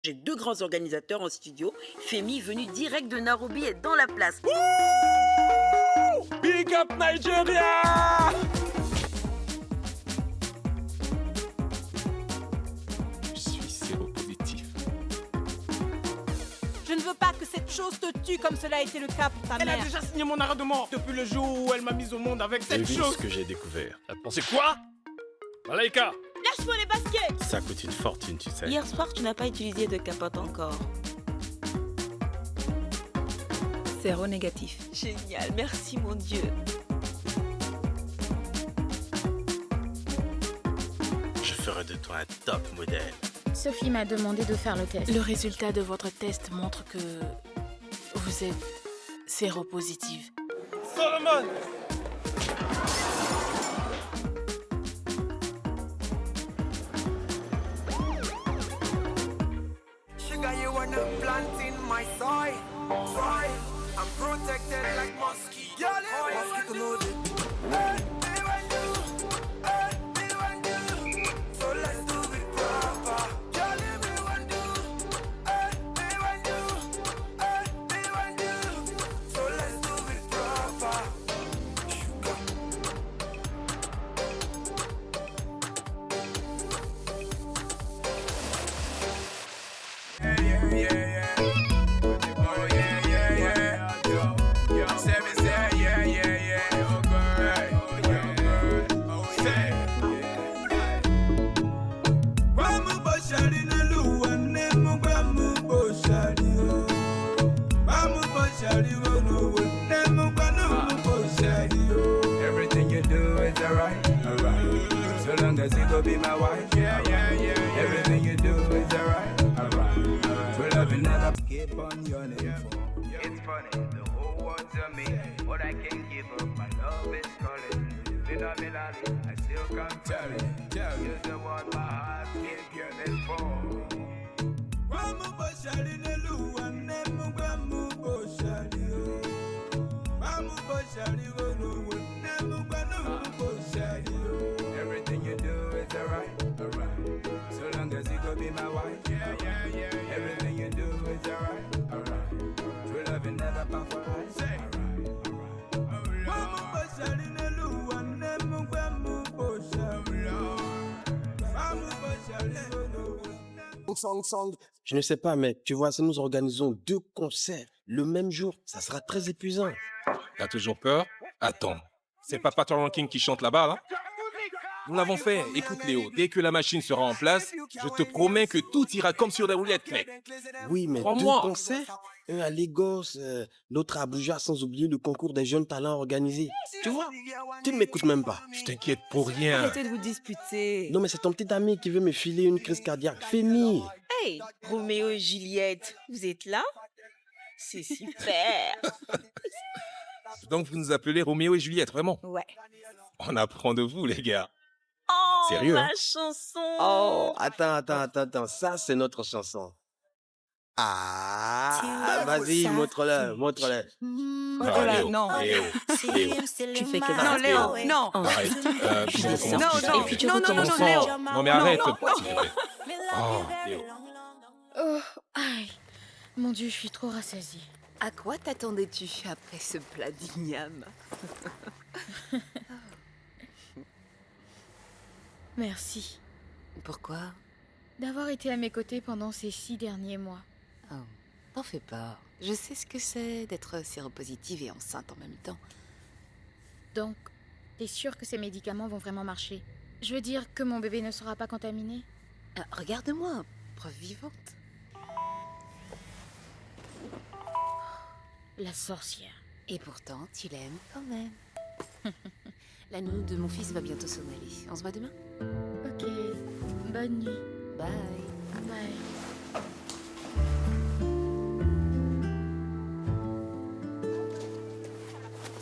J'ai 2 grands organisateurs en studio. Femi, venu direct de Nairobi, est dans la place. Big up Nigeria! Je suis séropositif. Je ne veux pas que cette chose te tue comme cela a été le cas pour ta Elle mère. a déjà signé mon arrêt de mort depuis le jour où elle m'a mise au monde avec J'ai cette vu chose. ce que j'ai découvert. T'as pensé quoi? Malaika! Lâche-moi les baskets. Ça coûte une fortune, tu sais. Hier soir, tu n'as pas utilisé de capote encore. Séronégatif. Génial, merci mon Dieu. Je ferai de toi un top modèle. Sophie m'a demandé de faire le test. Le résultat de votre test montre que vous êtes séropositive. Solomon! Sugar, you wanna plant in my soil. I'm protected like mosquito. Mosquito know the so let's do it proper. So let's do it proper. Sugar. Everything you do is alright, alright. So long as you go be my wife, Everything you do is alright, alright. So love you never keep on your name for. It's funny, the whole world's on me, but I can't give up. My love is calling. Phenomenally, I still can't tell it. You're the one my heart keep yearning for. Everything you do is alright, alright. So long as you go be my wife, Everything you do is alright, alright. True love you never part for us, alright, Je ne sais pas, mec. Tu vois, si nous organisons 2 concerts le même jour, ça sera très épuisant. T'as toujours peur? Attends. C'est pas Patron Ranking qui chante là-bas, là? Nous l'avons fait. Écoute, Léo, dès que la machine sera en place, je te promets que tout ira comme sur des roulettes, mec. Oui, mais 2 Crois-moi. concerts, un à Lagos, l'autre à Abuja, sans oublier le concours des jeunes talents organisés. Tu vois, tu ne m'écoutes même pas. Je t'inquiète pour rien. Arrêtez de vous disputer. Non, mais c'est ton petit ami qui veut me filer une crise cardiaque. Femi. Hey, Roméo et Juliette, vous êtes là? C'est super. Donc vous nous appelez Roméo et Juliette, vraiment? Ouais. On apprend de vous, les gars. Oh, Sérieux, ma hein? chanson. Oh, attends. Ça, c'est notre chanson. Ah, vas-y, montre-le. Ah, là, Léo, non. Léo, Léo. Tu fais que Non, Léo, non. Arrête. Je Non, recommence. non, Et puis tu non, non, non, recommences. non, Léo. Non, mais arrête. s'il te plaît. Oh, Léo. Oh, aïe. Mon Dieu, je suis trop rassasiée. À quoi t'attendais-tu après ce plat d'igname? Merci Pourquoi? d'avoir été à mes côtés pendant ces 6 derniers mois. Oh, t'en fais pas. Je sais ce que c'est d'être séropositive et enceinte en même temps. Donc, t'es sûre que ces médicaments vont vraiment marcher? Je veux dire que mon bébé ne sera pas contaminé? Regarde-moi, preuve vivante. La sorcière. Et pourtant, tu l'aimes quand même. La nounou de mon fils va bientôt s'en aller. On se voit demain? Ok, bonne nuit. Bye. Bye.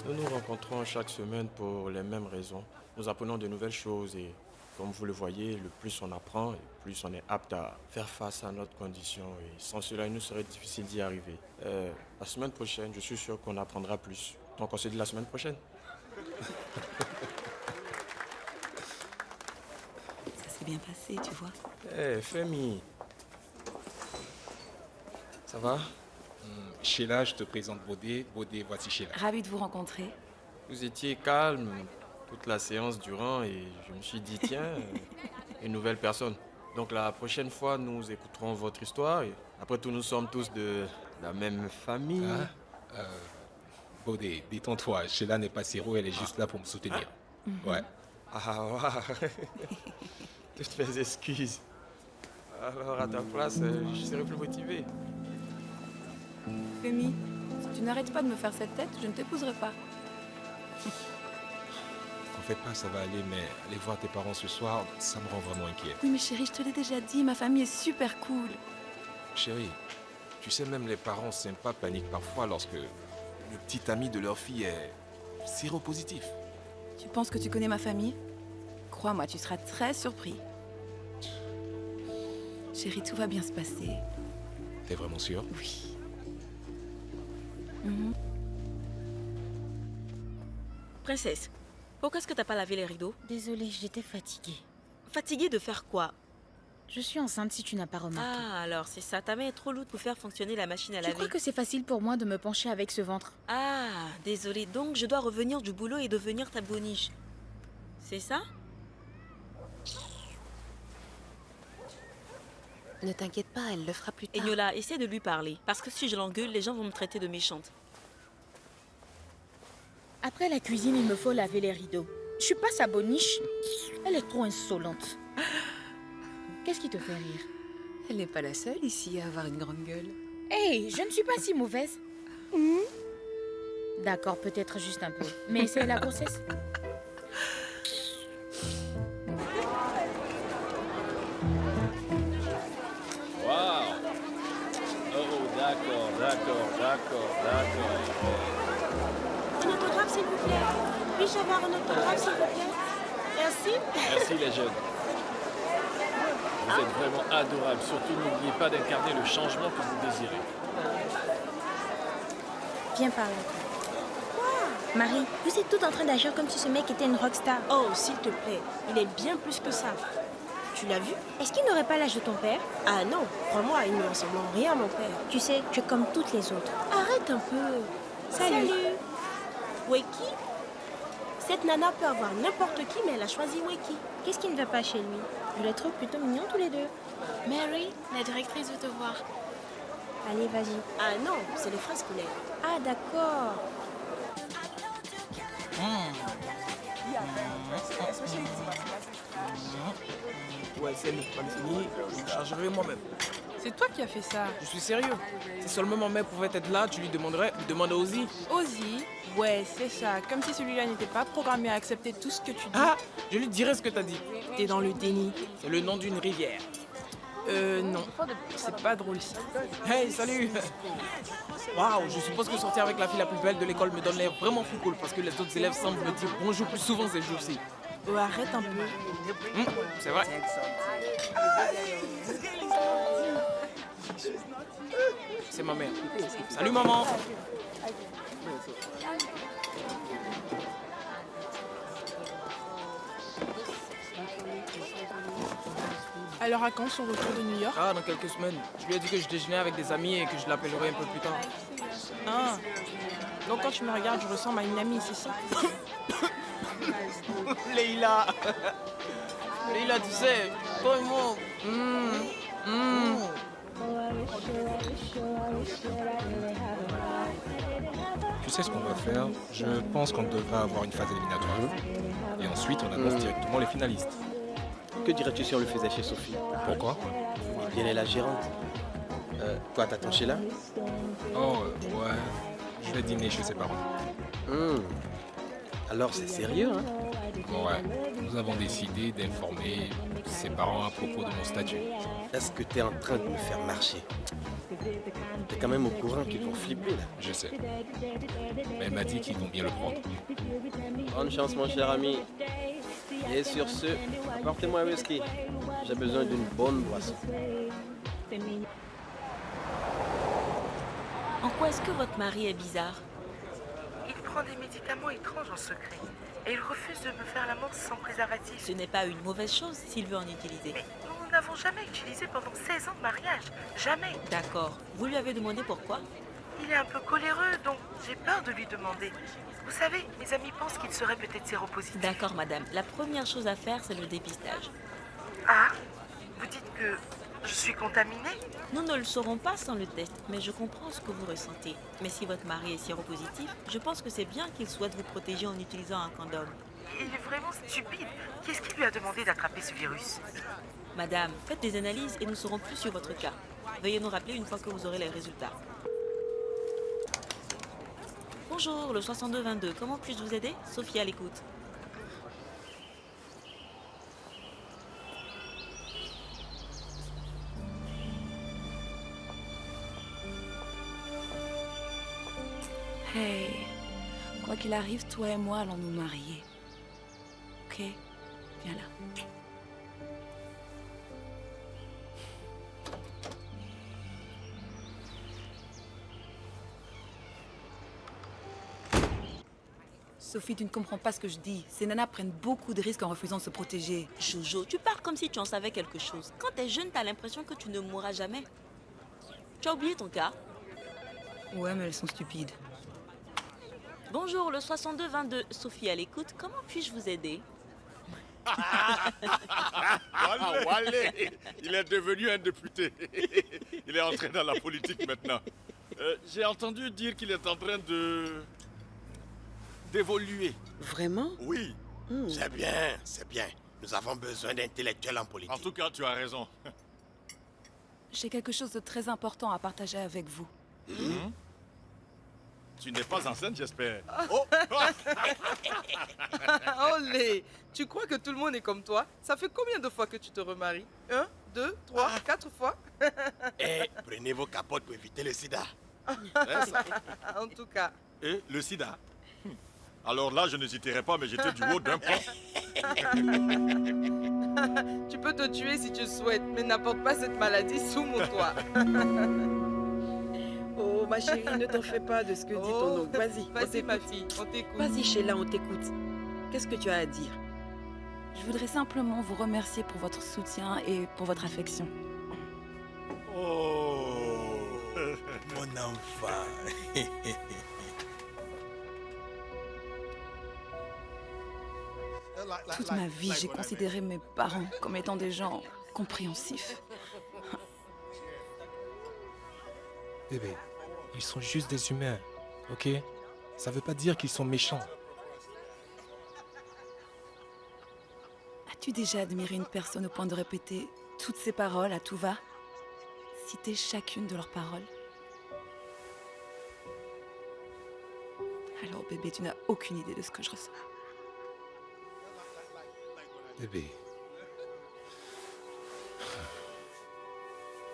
Nous nous rencontrons chaque semaine pour les mêmes raisons. Nous apprenons de nouvelles choses et, comme vous le voyez, le plus on apprend, le plus on est apte à faire face à notre condition. Et sans cela, il nous serait difficile d'y arriver. La semaine prochaine, je suis sûr qu'on apprendra plus. Donc on se dit la semaine prochaine. Ça s'est bien passé, tu vois. Femi. Ça va? Sheila, je te présente Bodé. Bodé, voici Sheila. Ravie de vous rencontrer. Vous étiez calme toute la séance durant et je me suis dit, tiens, une nouvelle personne. Donc la prochaine fois, nous écouterons votre histoire. Et après tout, nous sommes tous de la même famille. Bodé, détends-toi. Sheila n'est pas sérieuse, elle est juste là pour me soutenir. Ouais. Ah, ouais. Toutes mes excuses. Alors, à ta place, je serais plus motivé. Femi, si tu n'arrêtes pas de me faire cette tête, je ne t'épouserai pas. T'en fais pas, ça va aller, mais aller voir tes parents ce soir, ça me rend vraiment inquiet. Oui, mais chérie, je te l'ai déjà dit, ma famille est super cool. Chérie, tu sais, même les parents sympas paniquent parfois lorsque le petit ami de leur fille est séropositif. Tu penses que tu connais ma famille? Crois-moi, tu seras très surpris. Chérie, tout va bien se passer. T'es vraiment sûre? Oui. Princesse, pourquoi est-ce que t'as pas lavé les rideaux? Désolée, j'étais fatiguée. Fatiguée de faire quoi? Je suis enceinte si tu n'as pas remarqué. Ah, alors c'est ça. Ta main est trop lourde pour faire fonctionner la machine à Tu laver. crois que c'est facile pour moi de me pencher avec ce ventre? Ah, désolée. Donc je dois revenir du boulot et devenir ta boniche. C'est ça? Ne t'inquiète pas, elle le fera plus tard. Eniola, essaie de lui parler. Parce que si je l'engueule, les gens vont me traiter de méchante. Après la cuisine, il me faut laver les rideaux. Je suis pas sa boniche. Elle est trop insolente. Qu'est-ce qui te fait rire? Elle n'est pas la seule ici à avoir une grande gueule. Hey, je ne suis pas si mauvaise. D'accord, peut-être juste un peu. Mais c'est la grossesse. Waouh! Oh, d'accord. Un autographe, s'il vous plaît. Puis-je avoir un autographe, s'il vous plaît? Merci. Merci les jeunes. Vous êtes vraiment adorables. Surtout, n'oubliez pas d'incarner le changement que vous désirez. Viens par là. Marie, vous êtes toutes en train d'agir comme si ce mec était une rockstar. Oh, s'il te plaît. Il est bien plus que ça. Tu l'as vu? Est-ce qu'il n'aurait pas l'âge de ton père? Ah non, crois-moi, il ne ressemble en rien à mon père. Tu sais, tu es comme toutes les autres. Arrête un peu. Salut. Weki? Cette nana peut avoir n'importe qui, mais elle a choisi Weki. Qu'est-ce qui ne va pas chez lui? Je les trouve plutôt mignons tous les deux. Mary, la directrice veut te voir. Allez, vas-y. Ah non, c'est les frais scolaires. Ah, d'accord. Ouais, c'est pas fini, je me chargerai moi-même. C'est toi qui as fait ça. Je suis sérieux. Si seulement ma mère pouvait être là, tu lui demanderais, demande à Ozzy. Ozzy, ouais, c'est ça. Comme si celui-là n'était pas programmé à accepter tout ce que tu dis. Ah, je lui dirai ce que t'as dit. T'es dans le déni. C'est le nom d'une rivière. Non. C'est pas drôle ça. Hey, salut. Waouh, je suppose que sortir avec la fille la plus belle de l'école me donne l'air vraiment plus cool parce que les autres élèves semblent me dire bonjour plus souvent ces jours-ci. Oh, arrête un peu. C'est vrai. C'est ma mère. Salut maman. Alors à quand son retour de New York? Ah, dans quelques semaines. Je lui ai dit que je déjeunais avec des amis et que je l'appellerai un peu plus tard. Ah. Donc quand tu me regardes, je ressemble à une amie, c'est ça? Leïla. Leïla, tu sais, toi et moi. Tu sais ce qu'on va faire? Je pense qu'on devrait avoir une phase éliminatoire. Et ensuite, on annonce directement les finalistes. Que dirais-tu si on le faisait chez Sophie? Pourquoi? Eh bien, elle est la gérante. Toi, t'attends Sheila? Oh, ouais. Je vais dîner chez ses parents. Alors, c'est sérieux, hein? Ouais. Nous avons décidé d'informer ses parents à propos de mon statut. Est-ce que t'es en train de me faire marcher? T'es quand même au courant qu'ils vont flipper, là. Je sais. Mais elle m'a dit qu'ils vont bien le prendre. Bonne chance, mon cher ami. Et sur ce, apportez-moi un whisky. J'ai besoin d'une bonne boisson. En quoi est-ce que votre mari est bizarre? Il prend des médicaments étranges en secret. Et il refuse de me faire l'amour sans préservatif. Ce n'est pas une mauvaise chose s'il veut en utiliser. Mais on n'avons jamais utilisé pendant 16 ans de mariage. Jamais. D'accord. Vous lui avez demandé pourquoi? Il est un peu coléreux, donc j'ai peur de lui demander. Vous savez, mes amis pensent qu'il serait peut-être séropositif. D'accord, madame. La première chose à faire, c'est le dépistage. Ah, vous dites que je suis contaminée? Nous ne le saurons pas sans le test, mais je comprends ce que vous ressentez. Mais si votre mari est séropositif, je pense que c'est bien qu'il souhaite vous protéger en utilisant un condom. Il est vraiment stupide. Qu'est-ce qui lui a demandé d'attraper ce virus? Madame, faites des analyses et nous saurons plus sur votre cas. Veuillez nous rappeler une fois que vous aurez les résultats. Bonjour, le 6222. Comment puis-je vous aider? Sophie à l'écoute. Hey, quoi qu'il arrive, toi et moi allons nous marier. Ok? Viens là. Sophie, tu ne comprends pas ce que je dis. Ces nanas prennent beaucoup de risques en refusant de se protéger. Jojo, tu parles comme si tu en savais quelque chose. Quand t'es jeune, t'as l'impression que tu ne mourras jamais. Tu as oublié ton cas? Ouais, mais elles sont stupides. Bonjour, le 6222. Sophie à l'écoute. Comment puis-je vous aider? Walé, il est devenu un député. Il est entré dans la politique maintenant. J'ai entendu dire qu'il est en train d'évoluer. Vraiment? Oui. C'est bien, c'est bien. Nous avons besoin d'intellectuels en politique. En tout cas, tu as raison. J'ai quelque chose de très important à partager avec vous. Tu n'es pas enceinte, j'espère. Olé, tu crois que tout le monde est comme toi? Ça fait combien de fois que tu te remaries? 1, 2, 3, 4 fois? Eh, prenez vos capotes pour éviter le sida. En tout cas. Et le sida? Alors là, je n'hésiterai pas, mais j'étais du haut d'un point. Tu peux te tuer si tu le souhaites, mais n'apporte pas cette maladie sous mon toit. Oh, ma chérie, ne t'en fais pas de ce que dit ton oncle. Vas-y, Vas-y, ma fille, on t'écoute. Vas-y, Sheila, on t'écoute. Qu'est-ce que tu as à dire? Je voudrais simplement vous remercier pour votre soutien et pour votre affection. Oh, mon enfant. Toute ma vie, j'ai considéré mes parents comme étant des gens compréhensifs. Bébé, ils sont juste des humains, ok? Ça veut pas dire qu'ils sont méchants. As-tu déjà admiré une personne au point de répéter toutes ses paroles à tout va? Citer chacune de leurs paroles? Alors bébé, tu n'as aucune idée de ce que je ressens. Bébé.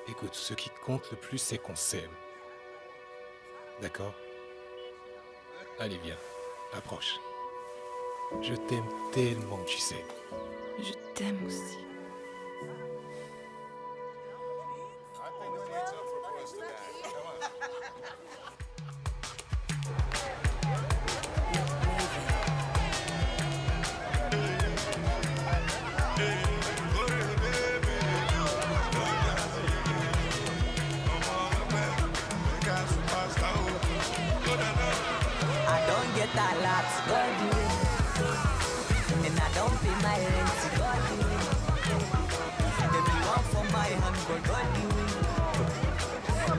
Écoute, ce qui compte le plus, c'est qu'on s'aime. D'accord? Allez, viens. Approche. Je t'aime tellement, tu sais. Je t'aime aussi. I don't get a lot, God do it. And I don't pay my rent, God do it. Everyone for my hand, but God do it.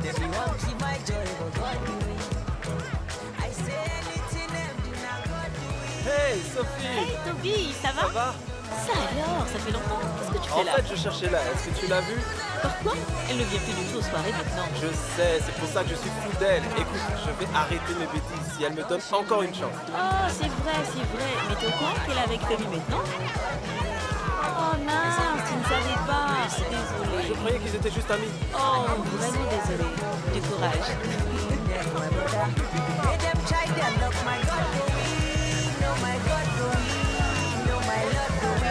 Everyone keep my joy, but God do it. I say anything them do not God do it. Hey Sophie! Hey Toby, ça va? Ça va? Ça alors, ça fait longtemps. Qu'est-ce que tu fais En là? fait, je cherchais là. Est-ce que tu l'as vue? Pourquoi? Elle ne vient plus du tout aux soirées maintenant. Je sais, c'est pour ça que je suis fou d'elle. Écoute, je vais arrêter mes bêtises si elle me donne encore une chance. Oh, c'est vrai, c'est vrai. Mais t'es au courant qu'elle est avec Femi maintenant? Oh mince, tu ne savais pas. Désolée. Je croyais qu'ils étaient juste amis. Oh, vraiment désolée. Du courage. Let them try their luck, my God do it. No, my God do it. No, my Lord do it.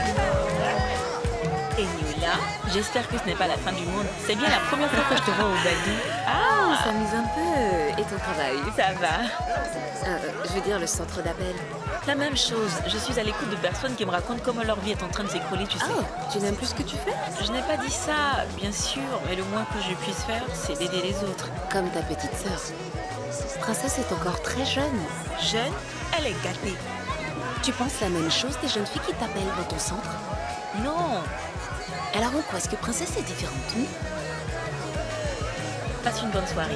Et Nula, Anna, j'espère que ce n'est pas la fin du monde. C'est bien la première fois que je te vois au Badou. Ah, on s'amuse un peu. Et ton travail? Ça va. Je veux dire le centre d'appel. La même chose. Je suis à l'écoute de personnes qui me racontent comment leur vie est en train de s'écrouler, tu sais. Oh, tu n'aimes plus ce que tu fais? Je n'ai pas dit ça, bien sûr, mais le moins que je puisse faire, c'est d'aider les autres. Comme ta petite sœur. Princesse est encore très jeune. Jeune? Elle est gâtée. Tu penses la même chose des jeunes filles qui t'appellent dans ton centre? Non. Alors en quoi est-ce que Princesse est différente? Passe une bonne soirée.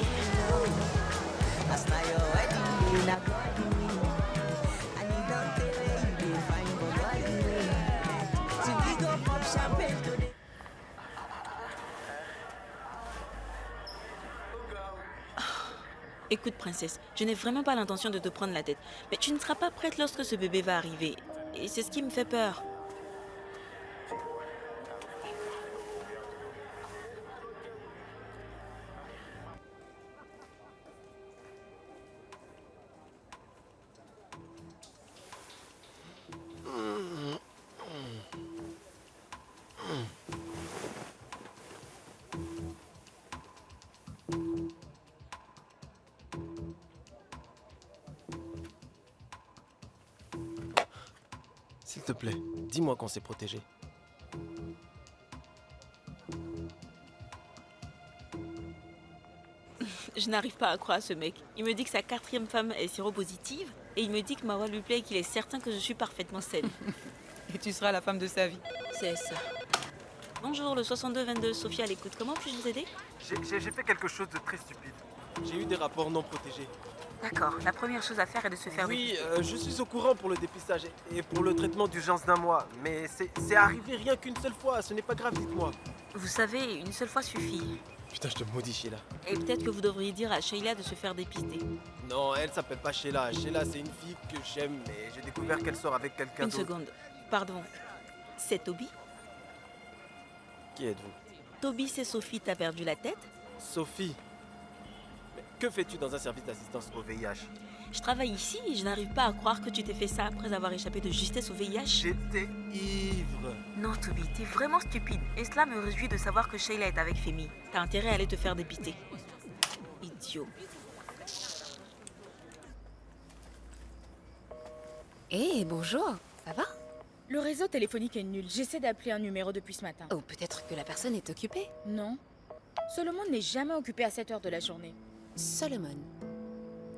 Écoute, princesse, je n'ai vraiment pas l'intention de te prendre la tête. Mais tu ne seras pas prête lorsque ce bébé va arriver. Et c'est ce qui me fait peur. S'il te plaît, dis-moi qu'on s'est protégé. Je n'arrive pas à croire ce mec. Il me dit que sa 4e femme est séropositive et il me dit que ma voix lui plaît et qu'il est certain que je suis parfaitement saine. Et tu seras la femme de sa vie. C'est ça. Bonjour, le 6222, Sophie à l'écoute. Comment puis-je vous aider? J'ai fait quelque chose de très stupide. J'ai eu des rapports non protégés. D'accord, la première chose à faire est de se faire Oui, dépister. je suis au courant pour le dépistage et pour le traitement d'urgence d'1 mois. Mais c'est arrivé rien qu'une seule fois, ce n'est pas grave, dites-moi. Vous savez, une seule fois suffit. Putain, je te maudis, Sheila. Et peut-être que vous devriez dire à Sheila de se faire dépister. Non, elle s'appelle pas Sheila. Sheila, c'est une fille que j'aime, mais j'ai découvert qu'elle sort avec quelqu'un Une d'autre. seconde. Pardon. C'est Toby? Qui êtes-vous? Toby, c'est Sophie, t'as perdu la tête? Sophie. Mais que fais-tu dans un service d'assistance au VIH? Je travaille ici et je n'arrive pas à croire que tu t'es fait ça après avoir échappé de justesse au VIH. J'étais ivre. Non, Toby, t'es vraiment stupide. Et cela me réjouit de savoir que Sheila est avec Femi. T'as intérêt à aller te faire dépister. Idiot. Hé, bonjour. Ça va? Le réseau téléphonique est nul. J'essaie d'appeler un numéro depuis ce matin. Oh, peut-être que la personne est occupée. Non. Solomon n'est jamais occupé à cette heure de la journée. Solomon.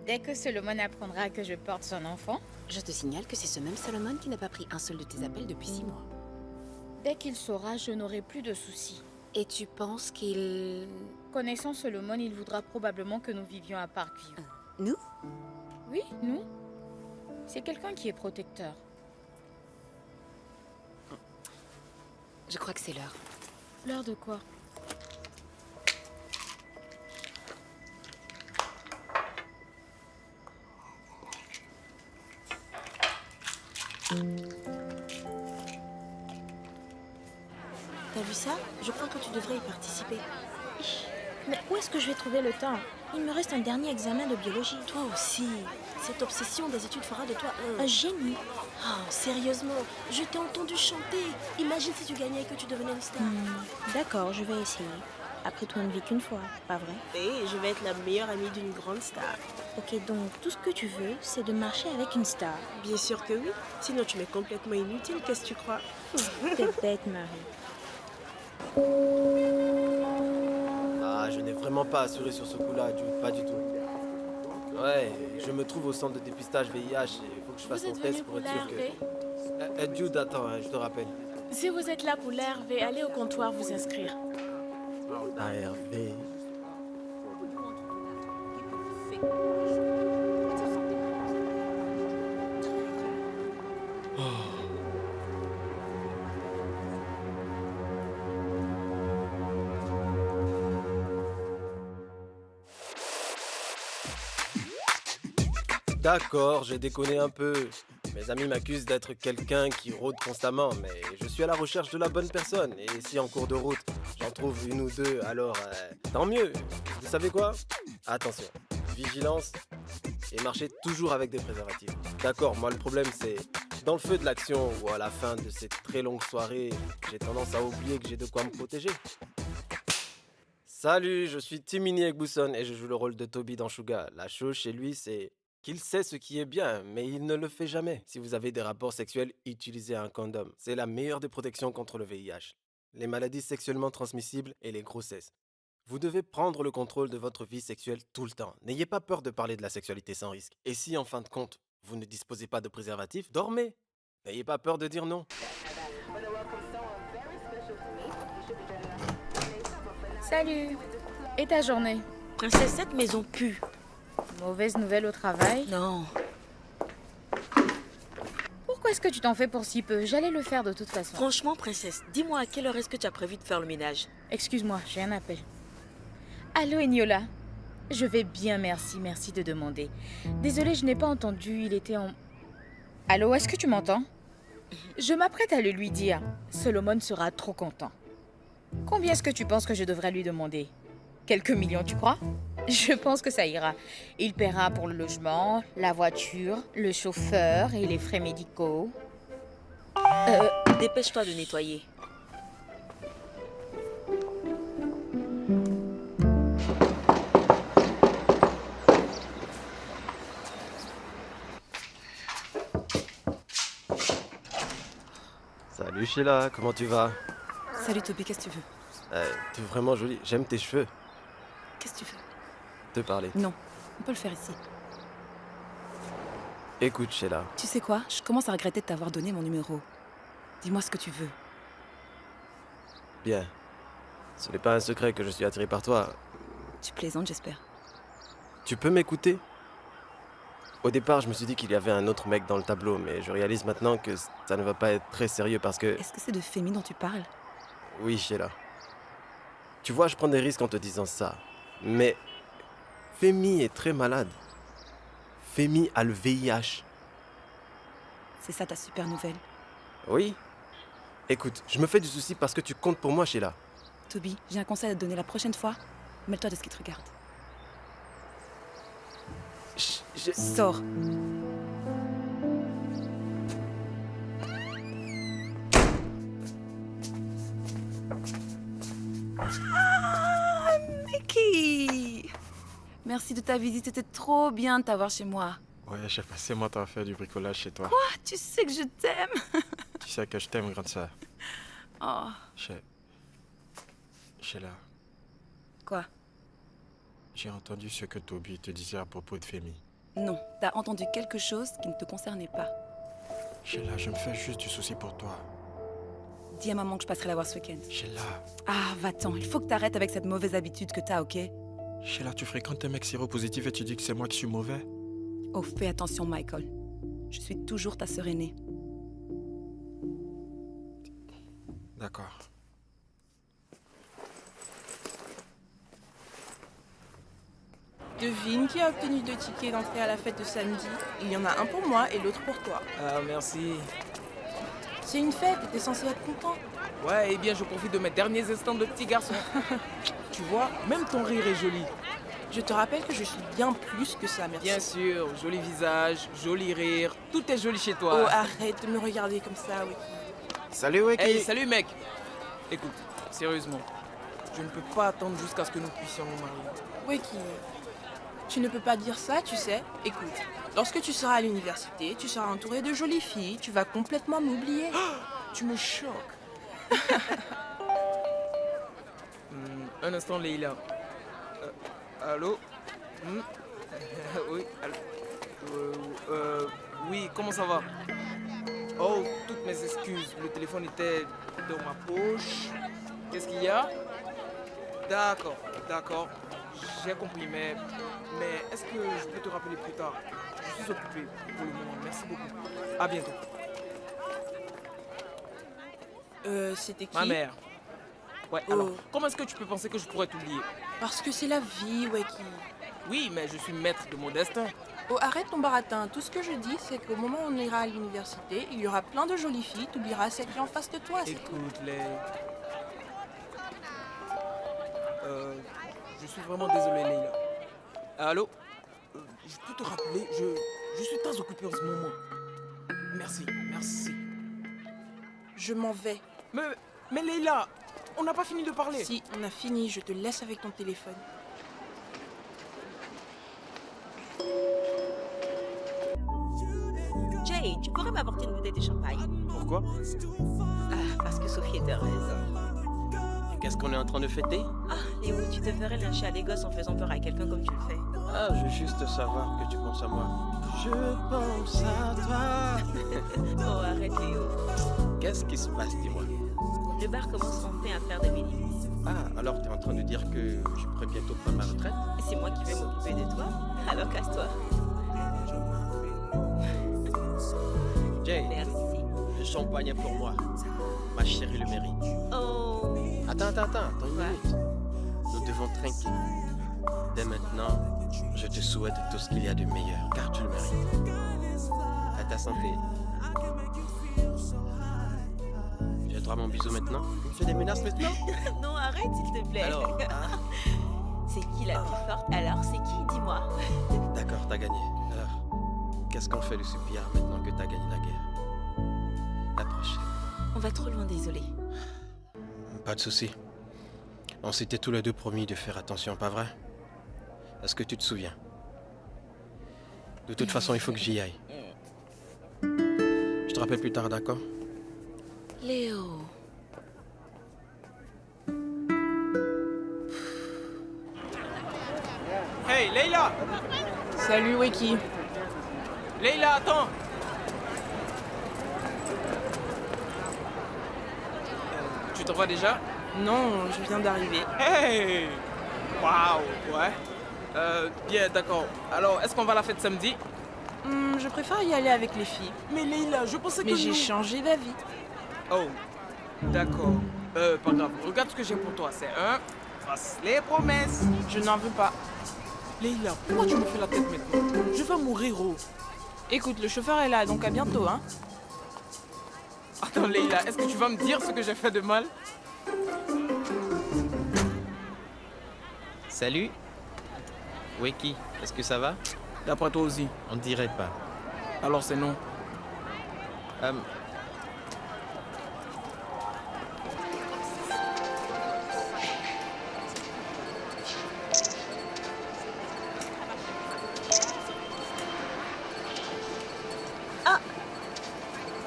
Dès que Solomon apprendra que je porte son enfant, Je te signale que c'est ce même Solomon qui n'a pas pris un seul de tes appels depuis 6 mois. dès qu'il saura, je n'aurai plus de soucis. Et tu penses qu'il... Connaissant Solomon, il voudra probablement que nous vivions à Parkview. Nous? Oui, nous. C'est quelqu'un qui est protecteur. Je crois que c'est l'heure. L'heure de quoi? T'as vu ça? Je crois que tu devrais y participer. Mais où est-ce que je vais trouver le temps? Il me reste un dernier examen de biologie. Toi aussi. Cette obsession des études fera de toi Un génie. Oh, sérieusement, je t'ai entendu chanter. Imagine si tu gagnais et que tu devenais une star. D'accord, je vais essayer. Après tout, on ne vit qu'une fois, pas vrai? Et je vais être la meilleure amie d'une grande star. Ok, donc tout ce que tu veux, c'est de marcher avec une star. Bien sûr que oui. Sinon, tu m'es complètement inutile. Qu'est-ce que tu crois? T'es bête, Marie. Ah, je n'ai vraiment pas assuré sur ce coup-là, Jude, pas du tout. Ouais, je me trouve au centre de dépistage VIH et il faut que je fasse Vous mon êtes test venu pour pour être sûr l'ARV? que... Jude, attends, hein, je te rappelle. Si vous êtes là pour l'ARV, allez au comptoir vous inscrire. ARV. D'accord, j'ai déconné un peu. Mes amis m'accusent d'être quelqu'un qui rôde constamment, mais je suis à la recherche de la bonne personne. Et si en cours de route, j'en trouve une ou deux, alors tant mieux. Vous savez quoi? Attention, vigilance et marchez toujours avec des préservatifs. D'accord, moi le problème c'est Dans le feu de l'action ou à la fin de cette très longue soirée, j'ai tendance à oublier que j'ai de quoi me protéger. Salut, je suis Timini Egbuson et je joue le rôle de Toby dans Suga. La chose chez lui, c'est qu'il sait ce qui est bien, mais il ne le fait jamais. Si vous avez des rapports sexuels, utilisez un condom. C'est la meilleure des protections contre le VIH, les maladies sexuellement transmissibles et les grossesses. Vous devez prendre le contrôle de votre vie sexuelle tout le temps. N'ayez pas peur de parler de la sexualité sans risque. Et si, en fin de compte, vous ne disposez pas de préservatif, dormez. N'ayez pas peur de dire non. Salut. Et ta journée? Princesse, cette maison pue. Mauvaise nouvelle au travail? Non. Pourquoi est-ce que tu t'en fais pour si peu? J'allais le faire de toute façon. Franchement, princesse, dis-moi à quelle heure est-ce que tu as prévu de faire le ménage? Excuse-moi, j'ai un appel. Allô, Eniola? Je vais bien, merci de demander. Désolée, je n'ai pas entendu, il était en... Allô, est-ce que tu m'entends? Je m'apprête à le lui dire. Solomon sera trop content. Combien est-ce que tu penses que je devrais lui demander? Quelques millions, tu crois? Je pense que ça ira. Il paiera pour le logement, la voiture, le chauffeur et les frais médicaux. Dépêche-toi de nettoyer. Salut Sheila, comment tu vas? Salut Toby, qu'est-ce que tu veux? T'es vraiment jolie, j'aime tes cheveux. Qu'est-ce que tu veux? Te parler. Non, on peut le faire ici. Écoute Sheila, Tu sais quoi? Je commence à regretter de t'avoir donné mon numéro. Dis-moi ce que tu veux. bien. Ce n'est pas un secret que je suis attiré par toi. Tu plaisantes, j'espère. Tu peux m'écouter? Au départ, je me suis dit qu'il y avait un autre mec dans le tableau, mais je réalise maintenant que ça ne va pas être très sérieux parce que... Est-ce que c'est de Femi dont tu parles? Oui, Sheila. Tu vois, je prends des risques en te disant ça. Mais Femi est très malade. Femi a le VIH. C'est ça ta super nouvelle? Oui. Écoute, je me fais du souci parce que tu comptes pour moi, Sheila. Toby, j'ai un conseil à te donner la prochaine fois. Mêle-toi de ce qui te regarde. Sors. Ah, Mickey! Merci de ta visite, c'était trop bien de t'avoir chez moi. Ouais, j'ai passé mon temps à faire du bricolage chez toi. Quoi? Tu sais que je t'aime? Tu sais que je t'aime, grande sœur. Oh. Sheila, Quoi? j'ai entendu ce que Toby te disait à propos de Femi. Non, t'as entendu quelque chose qui ne te concernait pas. Sheila, je me fais juste du souci pour toi. Dis à maman que je passerai la voir ce week-end. Sheila. Ah, va-t'en, il faut que t'arrêtes avec cette mauvaise habitude que t'as, ok? Sheila, tu fréquentes un mec séropositif et tu dis que c'est moi qui suis mauvais? Oh, fais attention, Michael. Je suis toujours ta sœur aînée. D'accord. Devine qui a obtenu 2 tickets d'entrée à la fête de samedi. Il y en a un pour moi et l'autre pour toi. Ah, merci. C'est une fête, t'es censé être content. Ouais, eh bien, je profite de mes derniers instants de petit garçon. Tu vois, même ton rire est joli. Je te rappelle que je suis bien plus que ça, merci. Bien sûr, joli visage, joli rire, tout est joli chez toi. Oh, arrête de me regarder comme ça, Wiki. Salut, Wiki. Hey, salut, mec. Écoute, sérieusement, je ne peux pas attendre jusqu'à ce que nous puissions nous marier. Wiki, tu ne peux pas dire ça, tu sais. Écoute, lorsque tu seras à l'université, tu seras entouré de jolies filles, tu vas complètement m'oublier. Tu me choques. Un instant, Leïla. Allô? Oui, allô? Oui, comment ça va? Oh, toutes mes excuses. Le téléphone était dans ma poche. Qu'est-ce qu'il y a? D'accord. J'ai compris, mais est-ce que je peux te rappeler plus tard? Je suis occupé pour le moment. Merci beaucoup. À bientôt. C'était qui? Ma mère. Ouais, alors, comment est-ce que tu peux penser que je pourrais t'oublier? Parce que c'est la vie, Weki. Oui, mais je suis maître de mon destin. Oh, arrête ton baratin. Tout ce que je dis, c'est qu'au moment où on ira à l'université, il y aura plein de jolies filles, t'oublieras celle qui est en face de toi. Écoute, les... je suis vraiment désolé, Leïla. Allô? Je peux te rappeler, je suis très occupé en ce moment. Merci, merci. Je m'en vais. Mais Leila, on n'a pas fini de parler. Si, on a fini. Je te laisse avec ton téléphone. Jay, tu pourrais m'apporter une bouteille de champagne? Pourquoi? Ah, parce que Sophie est heureuse. Et qu'est-ce qu'on est en train de fêter? Ah, Léo, tu te ferais lyncher à Lagos en faisant peur à quelqu'un comme tu le fais. Ah, je veux juste savoir que tu penses à moi. Je pense à toi. Oh, arrête, Léo. Qu'est-ce qui se passe, dis-moi? Le bar commence enfin à faire des bénéfices. Ah, alors t'es en train de dire que je pourrais bientôt prendre ma retraite? Et c'est moi qui vais m'occuper de toi. Alors casse-toi. Jay, merci. Le champagne est pour moi. Ma chérie le mérite. Oh. Attends une minute. Nous devons trinquer. Dès maintenant, je te souhaite tout ce qu'il y a de meilleur, car tu le mérites. À ta santé. J'ai droit à mon bisou maintenant? Tu me fais des menaces maintenant? Non, arrête s'il te plaît. Alors, c'est qui la plus forte? Alors, c'est qui? Dis-moi. D'accord, t'as gagné. Alors, qu'est-ce qu'on fait de ce billard maintenant que t'as gagné la guerre? La prochaine. On va trop loin, désolé. Pas de souci. On s'était tous les deux promis de faire attention, pas vrai? Est-ce que tu te souviens? De toute façon, il faut que j'y aille. Je te rappelle plus tard, d'accord? Léo. Hey, Leila! Salut, Weki. Leila, attends! Tu te vois déjà? Non, je viens d'arriver. Hey! Waouh, ouais. Bien, d'accord. Alors, est-ce qu'on va à la fête samedi? Je préfère y aller avec les filles. Mais Leila, je pensais que Mais j'ai changé d'avis. Oh, d'accord. Pas grave. Regarde ce que j'ai pour toi. C'est un bracelet promesse. Je n'en veux pas. Leila, pourquoi tu me fais la tête maintenant? Je vais mourir, oh. Écoute, le chauffeur est là, donc à bientôt, hein. Attends, Leila, est-ce que tu vas me dire ce que j'ai fait de mal? Salut. Weki, est-ce que ça va? D'après toi aussi. On dirait pas. Alors c'est non. Ah!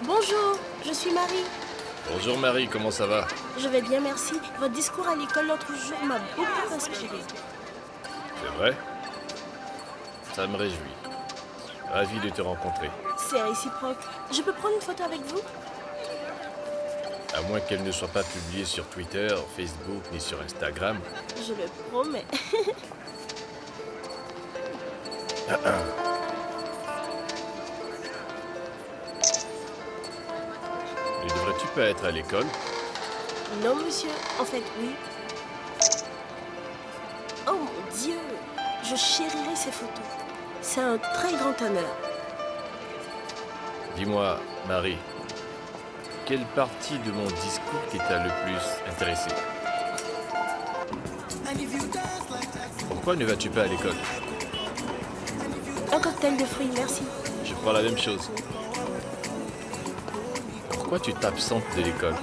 Bonjour, je suis Marie. Bonjour Marie, comment ça va? Je vais bien, merci. Votre discours à l'école l'autre jour m'a beaucoup inspiré. C'est vrai? Ça me réjouit. Ravi de te rencontrer. C'est réciproque. Je peux prendre une photo avec vous? À moins qu'elle ne soit pas publiée sur Twitter, Facebook ni sur Instagram. Je le promets. Ne devrais-tu pas être à l'école? Non, monsieur. En fait, oui. Oh mon Dieu! Je chérirai ces photos. C'est un très grand honneur. Dis-moi, Marie, quelle partie de mon discours qui t'a le plus intéressé? Pourquoi ne vas-tu pas à l'école? Un cocktail de fruits, merci. Je prends la même chose. Pourquoi tu t'absentes de l'école?